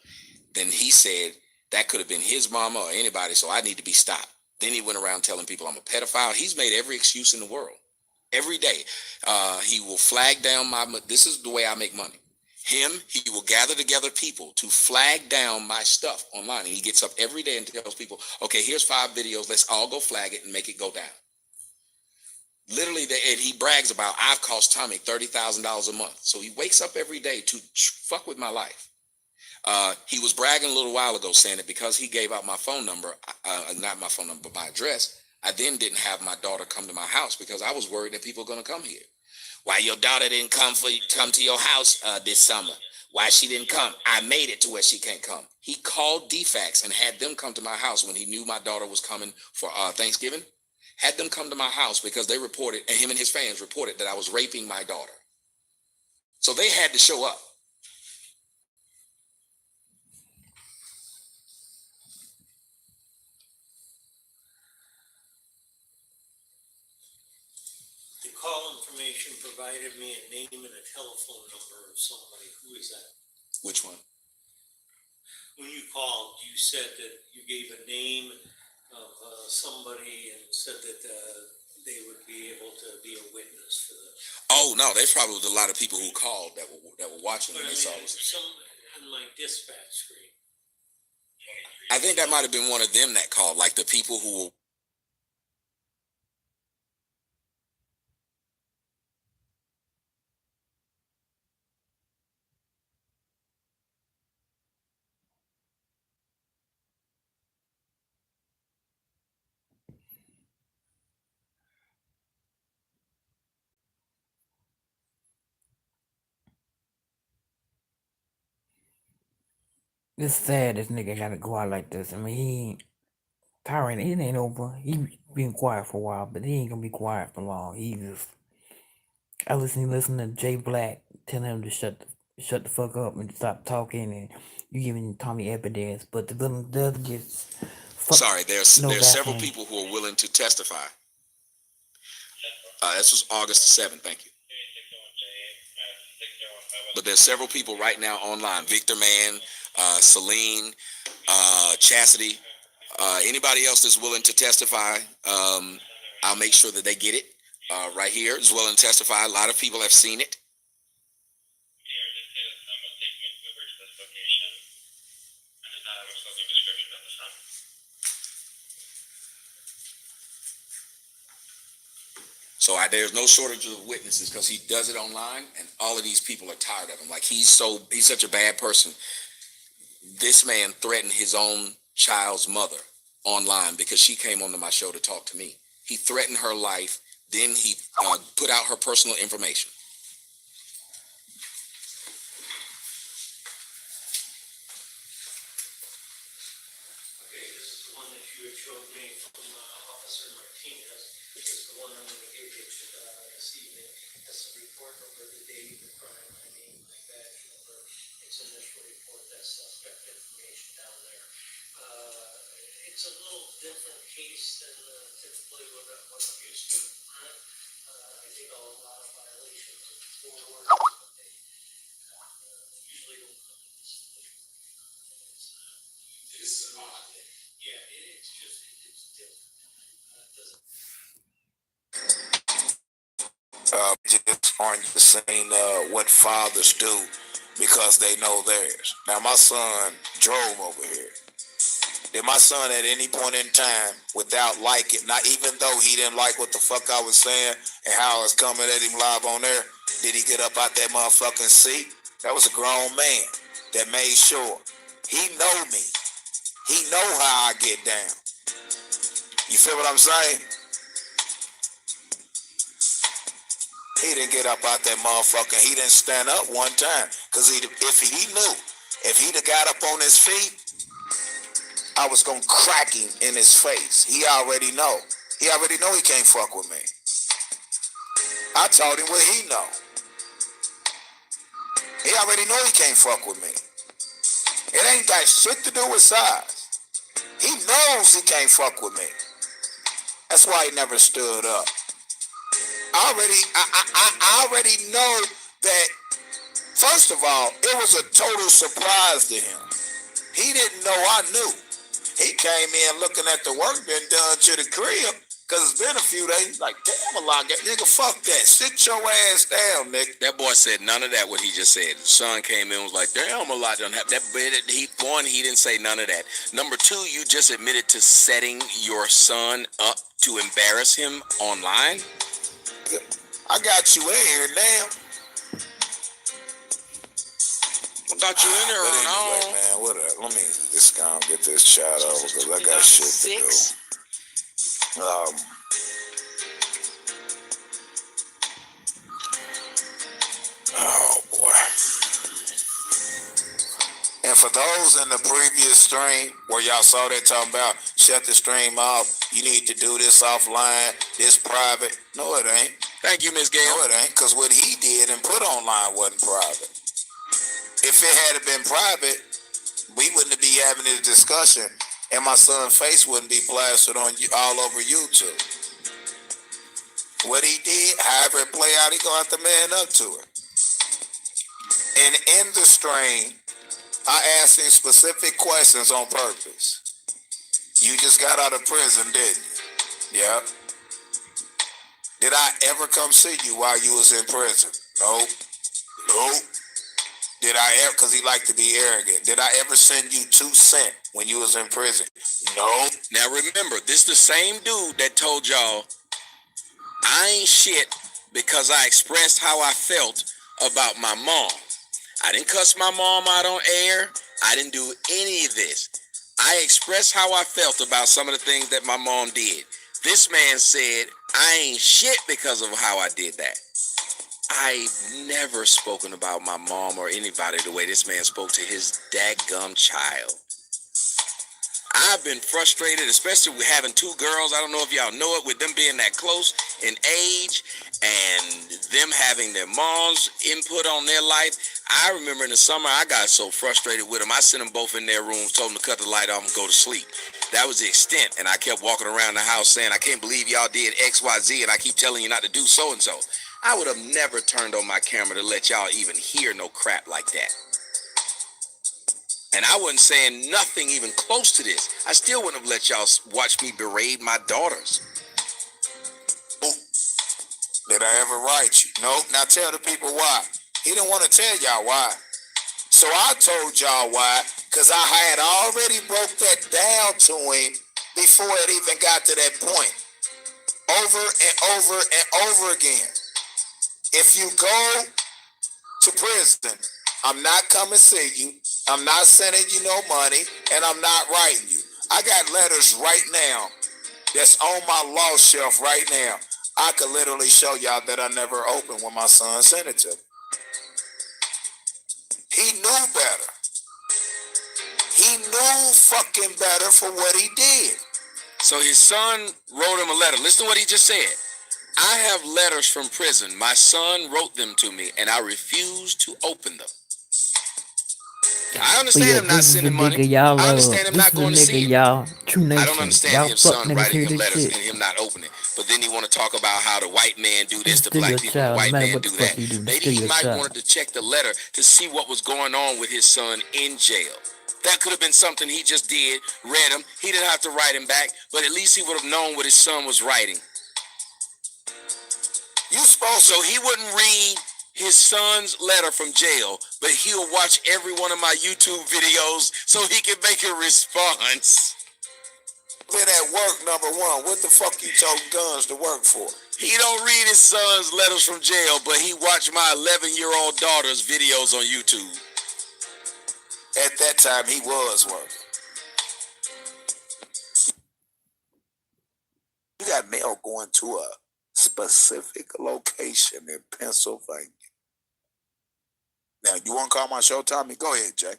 Then he said that could have been his mama or anybody, so I need to be stopped. Then he went around telling people I'm a pedophile. He's made every excuse in the world. Every day. He will flag down this is the way I make money. He will gather together people to flag down my stuff online. And he gets up every day and tells people, okay, here's 5 videos. Let's all go flag it and make it go down. Literally, and he brags about, I've cost Tommy $30,000 a month. So he wakes up every day to fuck with my life. He was bragging a little while ago saying that because he gave out my phone number, not my phone number, but my address, I then didn't have my daughter come to my house because I was worried that people were going to come here. Why your daughter didn't come to your house this summer? Why she didn't come? I made it to where she can't come. He called DFAX and had them come to my house when he knew my daughter was coming for Thanksgiving. Had them come to my house because they reported, and him and his fans reported that I was raping my daughter. So they had to show up. me a name and a telephone number of somebody. Who is that? Which one? When you called, you said that you gave a name of somebody and said that they would be able to be a witness for this. Oh no, there's probably a lot of people who called that were watching But when I they saw mean, this. some on my dispatch screen. I think that might have been one of them that called, like the people who were. It's sad this nigga gotta go out like this. I mean, he ain't. Tyrant, it ain't over. He been quiet for a while, but he ain't gonna be quiet for long. He just. I listen to Jay Black telling him to shut the fuck up and stop talking, and you giving Tommy evidence, but the villain does get. Sorry, there's several Vaseline. people who are willing to testify. This was August 7th. Thank you. But there's several people right now online. Victor Man, Celine, Chastity, anybody else that's willing to testify, I'll make sure that they get it. Right here is willing to testify. A lot of people have seen it. So there's no shortage of witnesses because he does it online, and all of these people are tired of him. Like he's such a bad person. This man threatened his own child's mother online because she came onto my show to talk to me. He threatened her life. Then he put out her personal information. Okay, this is the one that you had showed me from Officer Martinez. This is the one I'm going to give you this evening. That's the report over the date of the crime, my name, my badge number. It's in this report. That's suspect information down there. It's a little different case than typically what I'm used to. I think a lot of violations of 4 words, but they usually don't come in this situation. It's odd. Yeah, it's just, it's different. Just aren't the same what fathers do because they know theirs. Now my son drove over here. Did my son at any point in time, without liking, not even though he didn't like what the fuck I was saying and how I was coming at him live on there, did he get up out that motherfucking seat? That was a grown man that made sure. He know me. He know how I get down. You feel what I'm saying? He didn't get up out that motherfucker. He didn't stand up one time. Because if he'd have got up on his feet, I was going to crack him in his face. He already know. He already know he can't fuck with me. I told him what he know. He already know he can't fuck with me. It ain't got shit to do with size. He knows he can't fuck with me. That's why he never stood up. I already know that, first of all, it was a total surprise to him. He didn't know I knew. He came in looking at the work been done to the crib, because it's been a few days. Like, damn, a lot, nigga, fuck that. Sit your ass down, nigga. That boy said none of that, what he just said. Son came in and was like, damn, a lot done happened. He didn't say none of that. Number two, you just admitted to setting your son up to embarrass him online. I got you in here now. I got you in there. But anyway, man, whatever. Let me just go and get this chat over because I got shit to do. Oh boy. And for those in the previous stream where y'all saw that talking about shut the stream off, you need to do this offline, this private. No, it ain't. Thank you, Miss Gail. No, it ain't, because what he did and put online wasn't private. If it had been private, we wouldn't be having this discussion, and my son's face wouldn't be plastered on all over YouTube. what he did, however it play out, he gonna have to man up to it. And in the strain, I asked him specific questions on purpose. You just got out of prison, didn't you? Yep. Did I ever come see you while you was in prison? Nope. Nope. Did I ever, because he liked to be arrogant, did I ever send you 2 cents when you was in prison? Nope. Now remember, this the same dude that told y'all, I ain't shit because I expressed how I felt about my mom. I didn't cuss my mom out on air. I didn't do any of this. I expressed how I felt about some of the things that my mom did. This man said, I ain't shit because of how I did that. I've never spoken about my mom or anybody the way this man spoke to his dadgum child. I've been frustrated, especially with having 2 girls. I don't know if y'all know it, with them being that close in age and them having their mom's input on their life. I remember in the summer, I got so frustrated with them. I sent them both in their rooms, told them to cut the light off and go to sleep. That was the extent. And I kept walking around the house saying, I can't believe y'all did X, Y, Z, and I keep telling you not to do so and so. I would have never turned on my camera to let y'all even hear no crap like that. And I wasn't saying nothing even close to this. I still wouldn't have let y'all watch me berate my daughters. Ooh. Did I ever write you? Nope. Now tell the people why. He didn't want to tell y'all why. So I told y'all why, because I had already broke that down to him before it even got to that point. Over and over and over again. If you go to prison, I'm not coming to see you. I'm not sending you no money, and I'm not writing you. I got letters right now that's on my law shelf right now. I could literally show y'all that I never opened when my son sent it to me. He knew better. He knew fucking better for what he did. So his son wrote him a letter. Listen to what he just said. I have letters from prison. My son wrote them to me, and I refuse to open them. I understand him not sending money. I understand him not going to see him. Y'all. True Nation. I don't understand Y'all his fuck son niggas writing hear him this letters shit. and him not opening. But then he want to talk about how the white man do this to Still black your people, the child, no white matter man what do the fuck that. he do, Maybe still he your might child. wanted to check the letter to see what was going on with his son in jail. That could have been something he just did, read him. He didn't have to write him back, but at least he would have known what his son was writing. You supposed So he wouldn't read his son's letter from jail, but he'll watch every one of my YouTube videos so he can make a response. been at work, number one. What the fuck you toting guns to work for? He don't read his son's letters from jail, but he watched my 11-year-old daughter's videos on YouTube. At that time, he was working. You got mail going to a specific location in Pennsylvania. Now, you want to call my show, Tommy? Go ahead, Jay.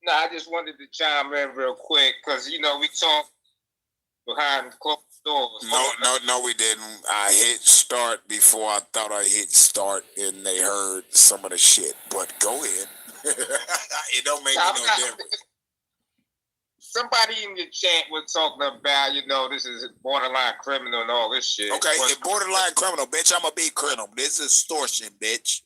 No, I just wanted to chime in real quick because, you know, we talked behind closed doors. No, we didn't. I hit start before I thought I hit start, and they heard some of the shit. But go ahead. It don't make me no difference. Somebody in the chat was talking about, you know, this is borderline criminal and all this shit. Okay, it's borderline criminal, bitch. I'm a big criminal. This is extortion, bitch.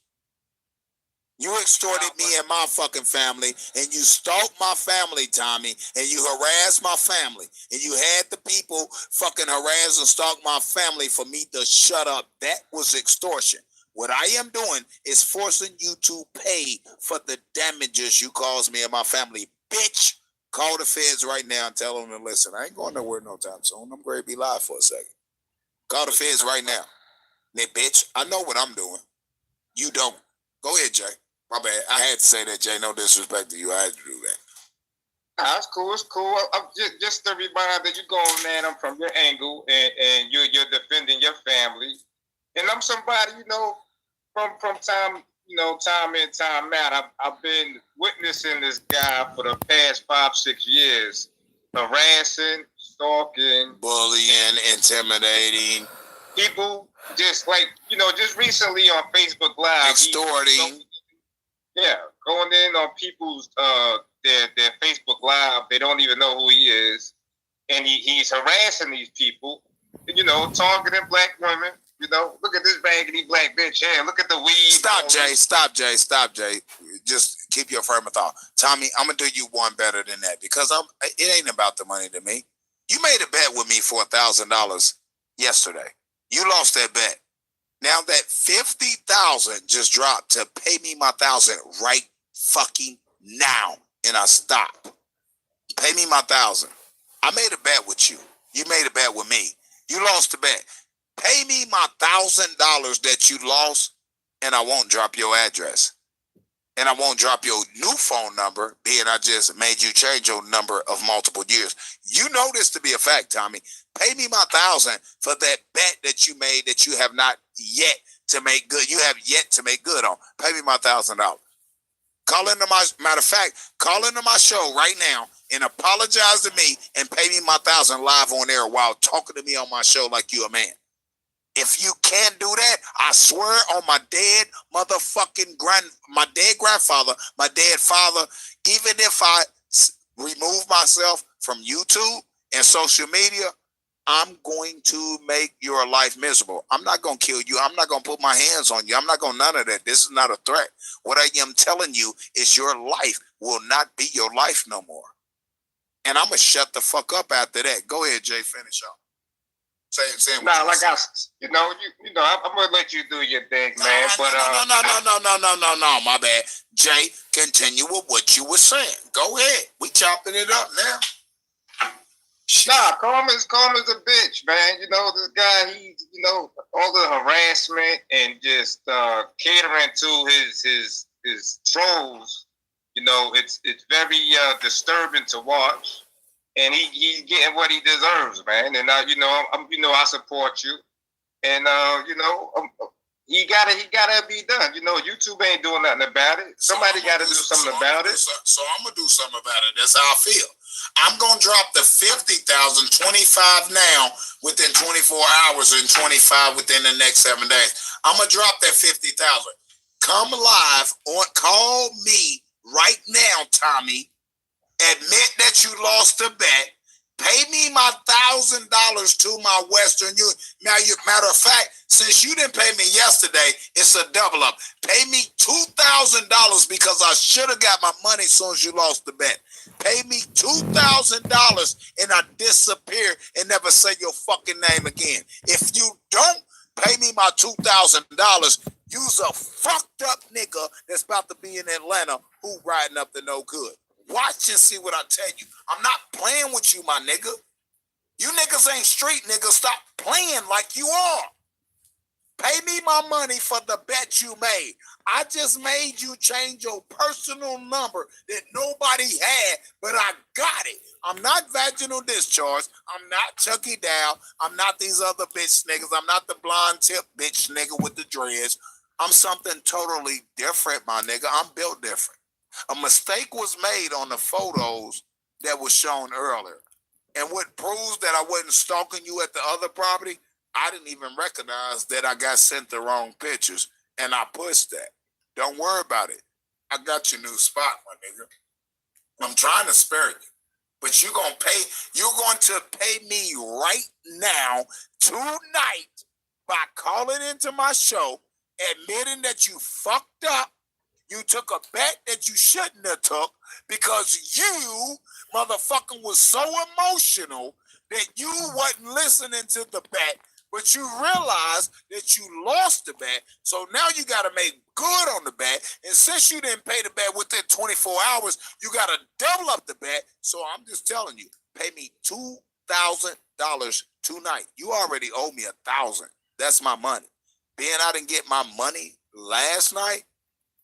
You extorted me and my fucking family, and you stalked my family, Tommy, and you harassed my family, and you had the people fucking harass and stalk my family for me to shut up. That was extortion. What I am doing is forcing you to pay for the damages you caused me and my family. Bitch, call the feds right now and tell them to listen. I ain't going nowhere no time soon. I'm going to be live for a second. Call the feds right now. Now, bitch, I know what I'm doing. You don't. Go ahead, Jay. My bad. I had to say that, Jay. No disrespect to you. I had to do that. That's cool. It's cool. I'm just to remind that you're going at them from your angle and you're defending your family. And I'm somebody, you know, from time, you know, time in, time out. I've been witnessing this guy for the past 5-6 years, harassing, stalking, bullying, intimidating, people just like, you know, just recently on Facebook Live, extorting. Going in on people's their Facebook Live. They don't even know who he is, and he's harassing these people. you know, targeting black women. You know, look at this baggedy black bitch hair. Look at the weed. Stop, Jay. Stop, Jay. Stop, Jay. Just keep your firm of thought. Tommy, I'm going to do you one better than that because it ain't about the money to me. You made a bet with me for $1,000 yesterday. You lost that bet. Now that 50,000 just dropped to pay me my 1,000 right fucking now, and I stop. Pay me my 1,000. I made a bet with you. You made a bet with me. You lost the bet. Pay me my $1,000 that you lost, and I won't drop your address. And I won't drop your new phone number, being I just made you change your number of multiple years. You know this to be a fact, Tommy. Pay me my 1,000 for that bet that you made that you have not yet to make good. You have yet to make good on. Pay me my $1,000. Call into my, matter of fact, call into my show right now and apologize to me and pay me my 1,000 live on air while talking to me on my show like you a man. If you can't do that, I swear on my dead motherfucking my dead grandfather, my dead father, even if I remove myself from YouTube and social media, I'm going to make your life miserable. I'm not going to kill you. I'm not going to put my hands on you. I'm not going to none of that. This is not a threat. What I am telling you is your life will not be your life no more. And I'm going to shut the fuck up after that. Go ahead, Jay, finish up. Saying Nah, like I, you know, I'm gonna let you do your thing, man. No, my bad. Jay, continue with what you were saying. Go ahead. We chopping it up now. Nah, calm as a bitch, man. You know, this guy, you know, all the harassment and just catering to his trolls. You know, it's very disturbing to watch. And he's getting what he deserves, man. And I support you. And he gotta be done. You know, YouTube ain't doing nothing about it. Somebody gotta do something about it. So I'm gonna do something about it. That's how I feel. I'm gonna drop the 50,000, 25 now within 24 hours and 25 within the next 7 days. I'm gonna drop that 50,000. Come live or call me right now, Tommy. Admit that you lost the bet. Pay me my $1,000 to my Western Union. Now, matter of fact, since you didn't pay me yesterday, it's a double up. Pay me $2,000 because I should have got my money as soon as you lost the bet. Pay me $2,000 and I disappear and never say your fucking name again. If you don't pay me my $2,000, you's a fucked up nigga that's about to be in Atlanta who riding up to no good. Watch and see what I tell you. I'm not playing with you, my nigga. You niggas ain't street niggas. Stop playing like you are. Pay me my money for the bet you made. I just made you change your personal number that nobody had, but I got it. I'm not vaginal discharge. I'm not Chucky Dow. I'm not these other bitch niggas. I'm not the blonde tip bitch nigga with the dreads. I'm something totally different, my nigga. I'm built different. A mistake was made on the photos that was shown earlier. And what proves that I wasn't stalking you at the other property, I didn't even recognize that I got sent the wrong pictures, and I pushed that. Don't worry about it. I got your new spot, my nigga. I'm trying to spare you, but you're going to pay me right now, tonight, by calling into my show, admitting that you fucked up. You took a bet that you shouldn't have took because you, motherfucking, was so emotional that you wasn't listening to the bet, but you realized that you lost the bet. So now you got to make good on the bet. And since you didn't pay the bet within 24 hours, you got to double up the bet. So I'm just telling you, pay me $2,000 tonight. You already owe me $1,000. That's my money. Being I didn't get my money last night,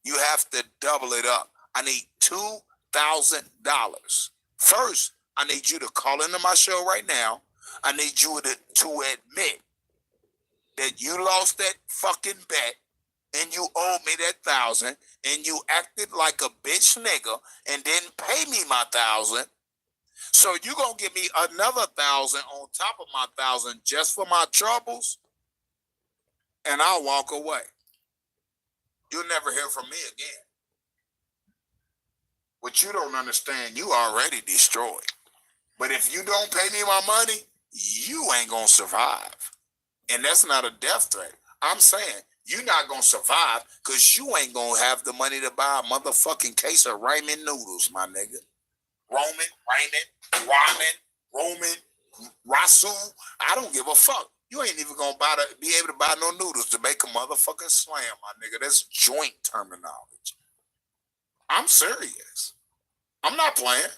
you have to double it up. I need $2,000. First, I need you to call into my show right now. I need you to admit that you lost that fucking bet and you owe me that $1,000 and you acted like a bitch nigga and didn't pay me my $1,000. So you gonna give me another $1,000 on top of my $1,000 just for my troubles, and I'll walk away. You'll never hear from me again. What you don't understand, you already destroyed. But if you don't pay me my money, you ain't gonna survive. And that's not a death threat. I'm saying you're not gonna survive because you ain't gonna have the money to buy a motherfucking case of ramen noodles, my nigga. Roman, rasu. I don't give a fuck. You ain't even gonna be able to buy no noodles to make a motherfucking slam, my nigga. That's joint terminology. I'm serious. I'm not playing.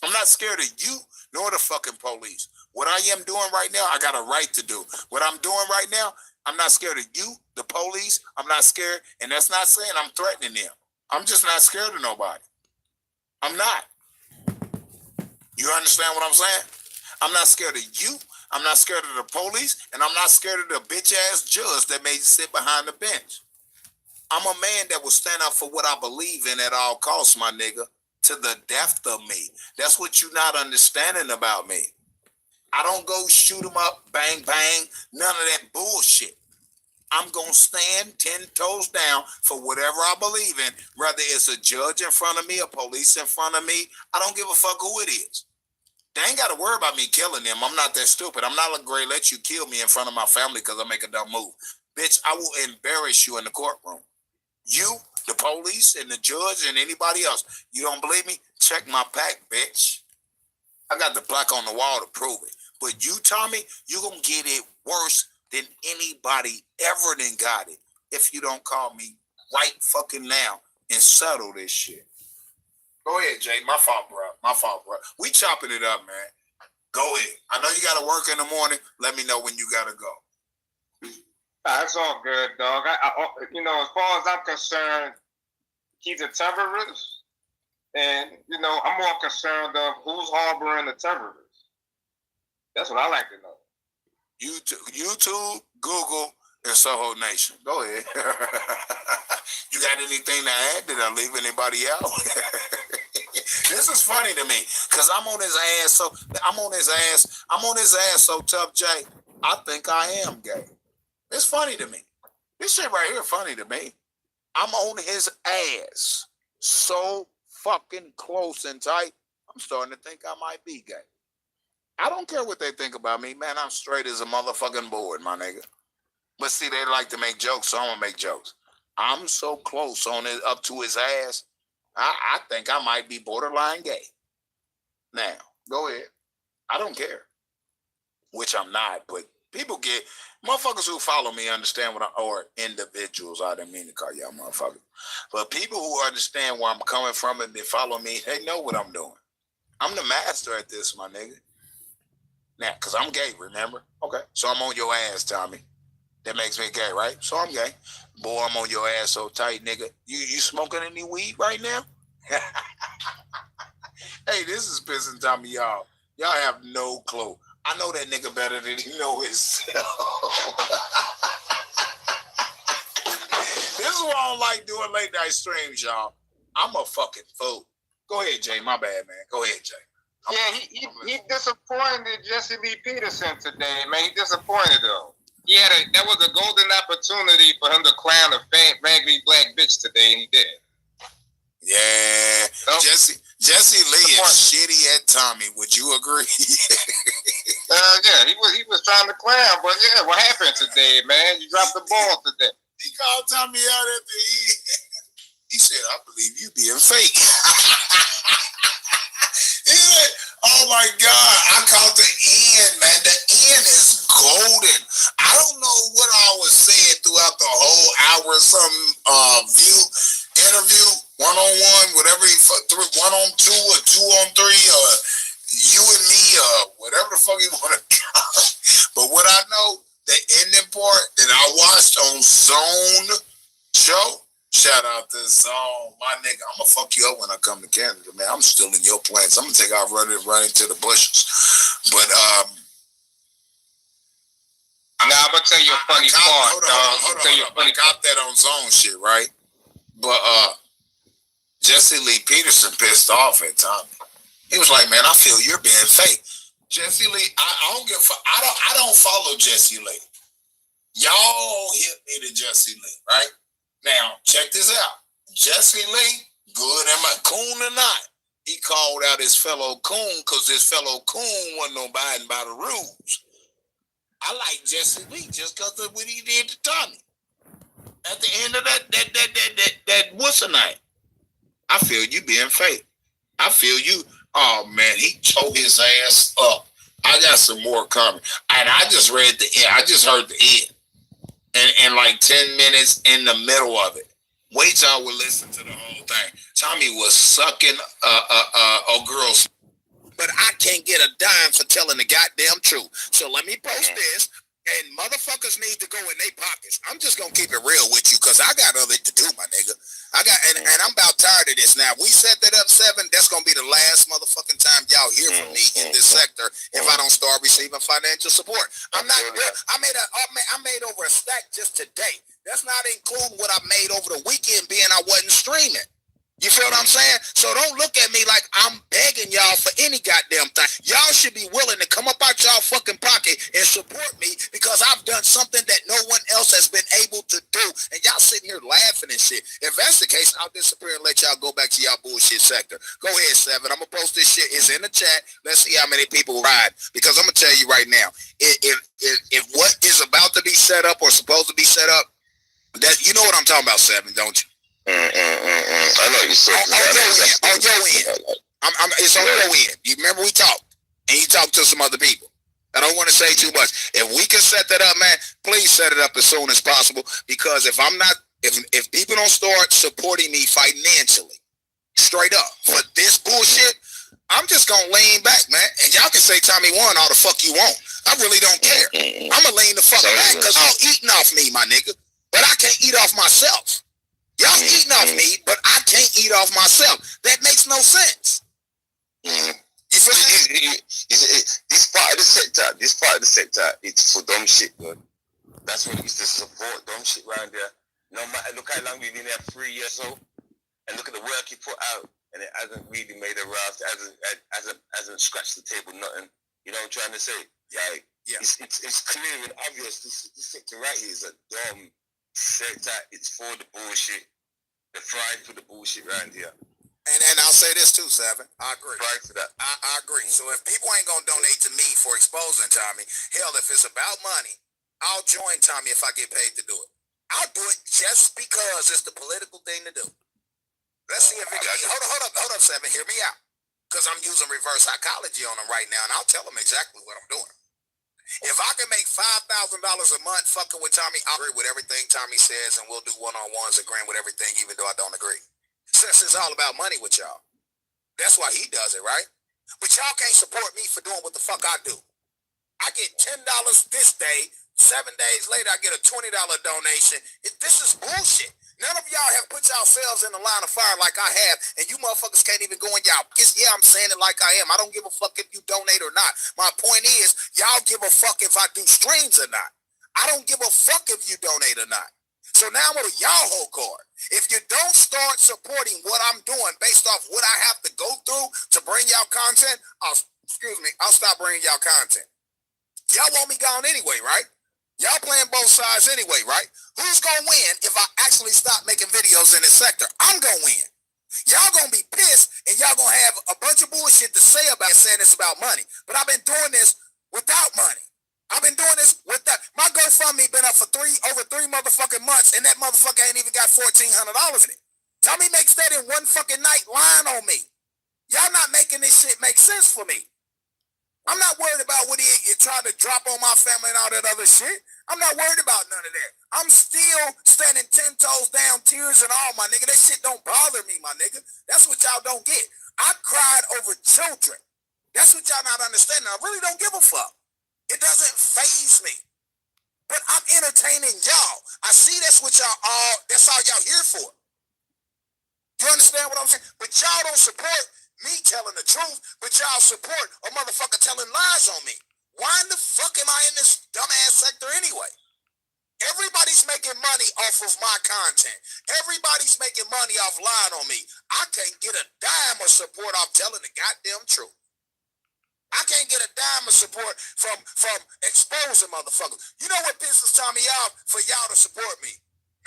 I'm not scared of you nor the fucking police. What I am doing right now, I got a right to do. What I'm doing right now, I'm not scared of you, the police. I'm not scared. And that's not saying I'm threatening them. I'm just not scared of nobody. I'm not. You understand what I'm saying? I'm not scared of you. I'm not scared of the police. And I'm not scared of the bitch-ass judge that may sit behind the bench. I'm a man that will stand up for what I believe in at all costs, my nigga, to the death of me. That's what you're not understanding about me. I don't go shoot 'em up, bang, bang, none of that bullshit. I'm going to stand 10 toes down for whatever I believe in, whether it's a judge in front of me, a police in front of me. I don't give a fuck who it is. They ain't got to worry about me killing them. I'm not that stupid. I'm not going to let you kill me in front of my family because I make a dumb move. Bitch, I will embarrass you in the courtroom. You, the police, and the judge, and anybody else. You don't believe me? Check my pack, bitch. I got the plaque on the wall to prove it. But you, Tommy, you're going to get it worse than anybody ever done got it if you don't call me right fucking now and settle this shit. Go ahead, Jay. My fault, bro. My fault, bro. We chopping it up, man. Go ahead. I know you got to work in the morning. Let me know when you got to go. That's all good, dog. As far as I'm concerned, he's a terrorist. And, I'm more concerned of who's harboring the terrorists. That's what I like to know. YouTube, Google, and Soho Nation. Go ahead. You got anything to add? Did I leave anybody out? This is funny to me because I'm on his ass so tough, Jay. I think I am gay. It's funny to me. This shit right here funny to me. I'm on his ass so fucking close and tight. I'm starting to think I might be gay. I don't care what they think about me, man. I'm straight as a motherfucking board, my nigga. But see, they like to make jokes, so I'm gonna make jokes. I'm so close on it up to his ass. I think I might be borderline gay. Now, go ahead. I don't care. Which I'm not, but motherfuckers who follow me understand or individuals, I didn't mean to call y'all motherfuckers. But people who understand where I'm coming from and they follow me, they know what I'm doing. I'm the master at this, my nigga. Now, because I'm gay, remember? Okay. So I'm on your ass, Tommy. That makes me gay, right? So I'm gay. Boy, I'm on your ass so tight, nigga. You smoking any weed right now? Hey, this is pissing Tommy off. Y'all have no clue. I know that nigga better than he know himself. This is why I don't like doing late night streams, y'all. I'm a fucking fool. Go ahead, Jay. My bad, man. Go ahead, Jay. He disappointed Jesse Lee Peterson today, man. He disappointed him. That was a golden opportunity for him to clown a raggedy black bitch today, and he did. Yeah, so, Jesse Lee is shitty at Tommy. Would you agree? Yeah, he was trying to clown, but yeah, what happened today, man? You dropped the ball today. He called Tommy out at the end. He said, "I believe you being fake." He said, "Oh my God, I caught the end, man. The end is golden." I don't know what I was saying throughout the whole hour or something interview, 1-on-1, whatever, 1-on-2 or 2-on-3, or you and me, or whatever the fuck you want to call it. But what I know, the ending part that I watched on Zone show, shout out to Zone, my nigga. I'm gonna fuck you up when I come to Canada, man. I'm still in your plans. I'm gonna take off running into the bushes. But now I'm gonna tell you a funny part, dog. I got that on Zone shit, right? But Jesse Lee Peterson pissed off at Tommy. He was like, "Man, I feel you're being fake." Jesse Lee, I don't follow Jesse Lee. Y'all hit me to Jesse Lee, right? Now, check this out. Jesse Lee, good am I coon or not? he called out his fellow coon because his fellow coon wasn't abiding by the rules. I like Jesse Lee just because of what he did to Tommy. At the end of that what's the night? I feel you being fake. I feel you. Oh man, he tore his ass up. I got some more coming. And I just read the end. I just heard the end. And like 10 minutes in the middle of it. Wait y'all will listen to the whole thing. Tommy was sucking a girl's, but I can't get a dime for telling the goddamn truth. So let me post this, and motherfuckers need to go in their pockets. I'm just gonna keep it real with you because I got other to do, my nigga. And I'm about tired of this now. We set that up 7. That's gonna be the last motherfucking time y'all hear from me in this sector if I don't start receiving financial support. I'm not. I made over a stack just today. That's not including what I made over the weekend, being I wasn't streaming. You feel what I'm saying? So don't look at me like I'm begging y'all for any goddamn thing. Y'all should be willing to come up out y'all fucking pocket and support me because I've done something that no one else has been able to do. And y'all sitting here laughing and shit. If that's the case, I'll disappear and let y'all go back to y'all bullshit sector. Go ahead, 7. I'm going to post this shit. It's in the chat. Let's see how many people ride. Because I'm going to tell you right now, if what is about to be set up or supposed to be set up, that you know what I'm talking about, 7, don't you? I know you said on your end. It's on your end. You remember we talked, and you talked to some other people. I don't want to say too much. If we can set that up, man, please set it up as soon as possible. Because if people don't start supporting me financially, straight up for this bullshit, I'm just gonna lean back, man. And y'all can say Tommy won all the fuck you want. I really don't care. I'ma lean the fuck back because y'all eating off me, my nigga. But I can't eat off myself. Y'all eating off me, but I can't eat off myself. That makes no sense. You feel me? This part of the sector, it's for dumb shit, man. That's what it is to support dumb shit around there. No matter, look how long we've been there, 3 years old, and look at the work he put out, and it hasn't really made a raft, hasn't scratched the table, nothing. You know what I'm trying to say? Like, it's clear and obvious. This sector right here is a dumb sector. It's for the bullshit. The fried for the bullshit around here. And I'll say this too, 7. I agree. Fried for that. I agree. So if people ain't gonna donate to me for exposing Tommy, hell, if it's about money, I'll join Tommy if I get paid to do it. I'll do it just because it's the political thing to do. Let's see if it can. Hold up, 7. Hear me out. Because I'm using reverse psychology on them right now, and I'll tell them exactly what I'm doing. If I can make $5,000 a month fucking with Tommy, I'll agree with everything Tommy says, and we'll do one-on-ones agreeing with everything, even though I don't agree. Since it's all about money with y'all. That's why he does it, right? But y'all can't support me for doing what the fuck I do. I get $10 this day, 7 days later I get a $20 donation. This is bullshit. None of y'all have put yourselves in the line of fire like I have, and you motherfuckers can't even go in y'all pockets. Yeah, I'm saying it like I am. I don't give a fuck if you donate or not. My point is, y'all give a fuck if I do streams or not. I don't give a fuck if you donate or not. So now I'm on y'all whole card. If you don't start supporting what I'm doing based off what I have to go through to bring y'all content, I'll stop bringing y'all content. Y'all want me gone anyway, right? Y'all playing both sides anyway, right? Who's gonna win if I actually stop making videos in this sector? I'm gonna win. Y'all gonna be pissed and y'all gonna have a bunch of bullshit to say about saying it's about money. But I've been doing this without money. I've been doing this without. My GoFundMe been up for over 3 motherfucking months, and that motherfucker ain't even got $1,400 in it. Tommy makes that in one fucking night lying on me. Y'all not making this shit make sense for me. I'm not worried about what he tried to drop on my family and all that other shit. I'm not worried about none of that. I'm still standing 10 toes down, tears and all, my nigga. That shit don't bother me, my nigga. That's what y'all don't get. I cried over children. That's what y'all not understanding. I really don't give a fuck. It doesn't faze me. But I'm entertaining y'all. I see that's what that's all y'all here for. You understand what I'm saying? But y'all don't support me telling the truth, but y'all support a motherfucker telling lies on me. Why in the fuck am I in this dumbass sector anyway? Everybody's making money off of my content. Everybody's making money off lying on me. I can't get a dime of support off telling the goddamn truth. I can't get a dime of support from exposing motherfuckers. You know what pisses Tommy off for y'all to support me?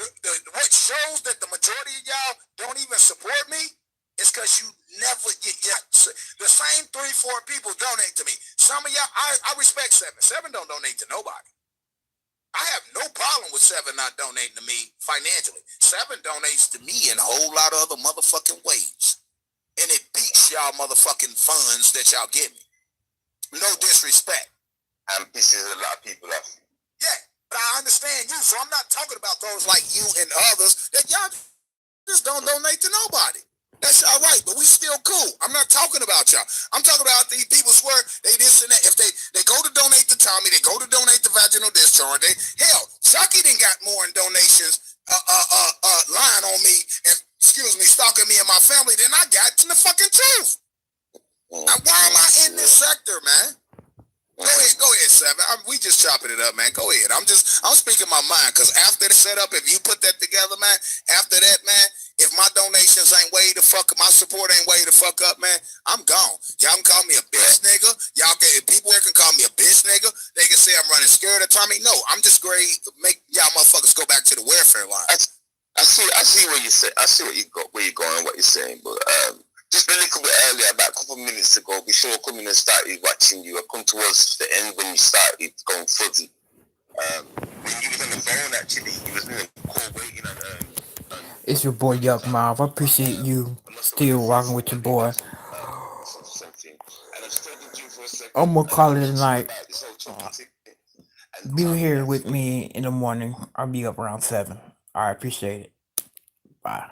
What shows that the majority of y'all don't even support me is because you never get the same 3-4 people donate to me. Some of y'all, I respect Seven. Seven don't donate to nobody. I have no problem with Seven not donating to me financially. Seven donates to me in a whole lot of other motherfucking ways. And it beats y'all motherfucking funds that y'all give me. No disrespect. And pisses a lot of people off. Yeah, but I understand you. So I'm not talking about those like you and others that y'all just don't donate to nobody. That's all right, but we still cool. I'm not talking about y'all. I'm talking about these people swear they this and that. If they go to donate to Tommy, they go to donate to vaginal discharge. Hell, Chucky done got more in donations lying on me and stalking me and my family than I got in the fucking truth. Now, why am I in this sector, man? Go ahead, Seven. We just chopping it up, man. Go ahead. I'm speaking my mind, because after the setup, if you put that together, man, after that, man, if my donations ain't way the fuck, my support ain't way the fuck up, man, I'm gone. Y'all can call me a bitch nigga. People here can call me a bitch nigga. They can say I'm running scared of Tommy. No, I'm just great. Make y'all motherfuckers go back to the welfare line. I see what you say. I see where you're going, what you're saying, but just a little bit earlier, about a couple of minutes ago, before coming and started watching you, I come towards the end when you started going fuzzy. When you was on the phone, actually, you was in the call waiting on It's your boy Yuck Mouth. I appreciate you still rocking with your boy. I'm gonna call it a night. Be here with me in the morning. I'll be up around 7. I appreciate it. Bye.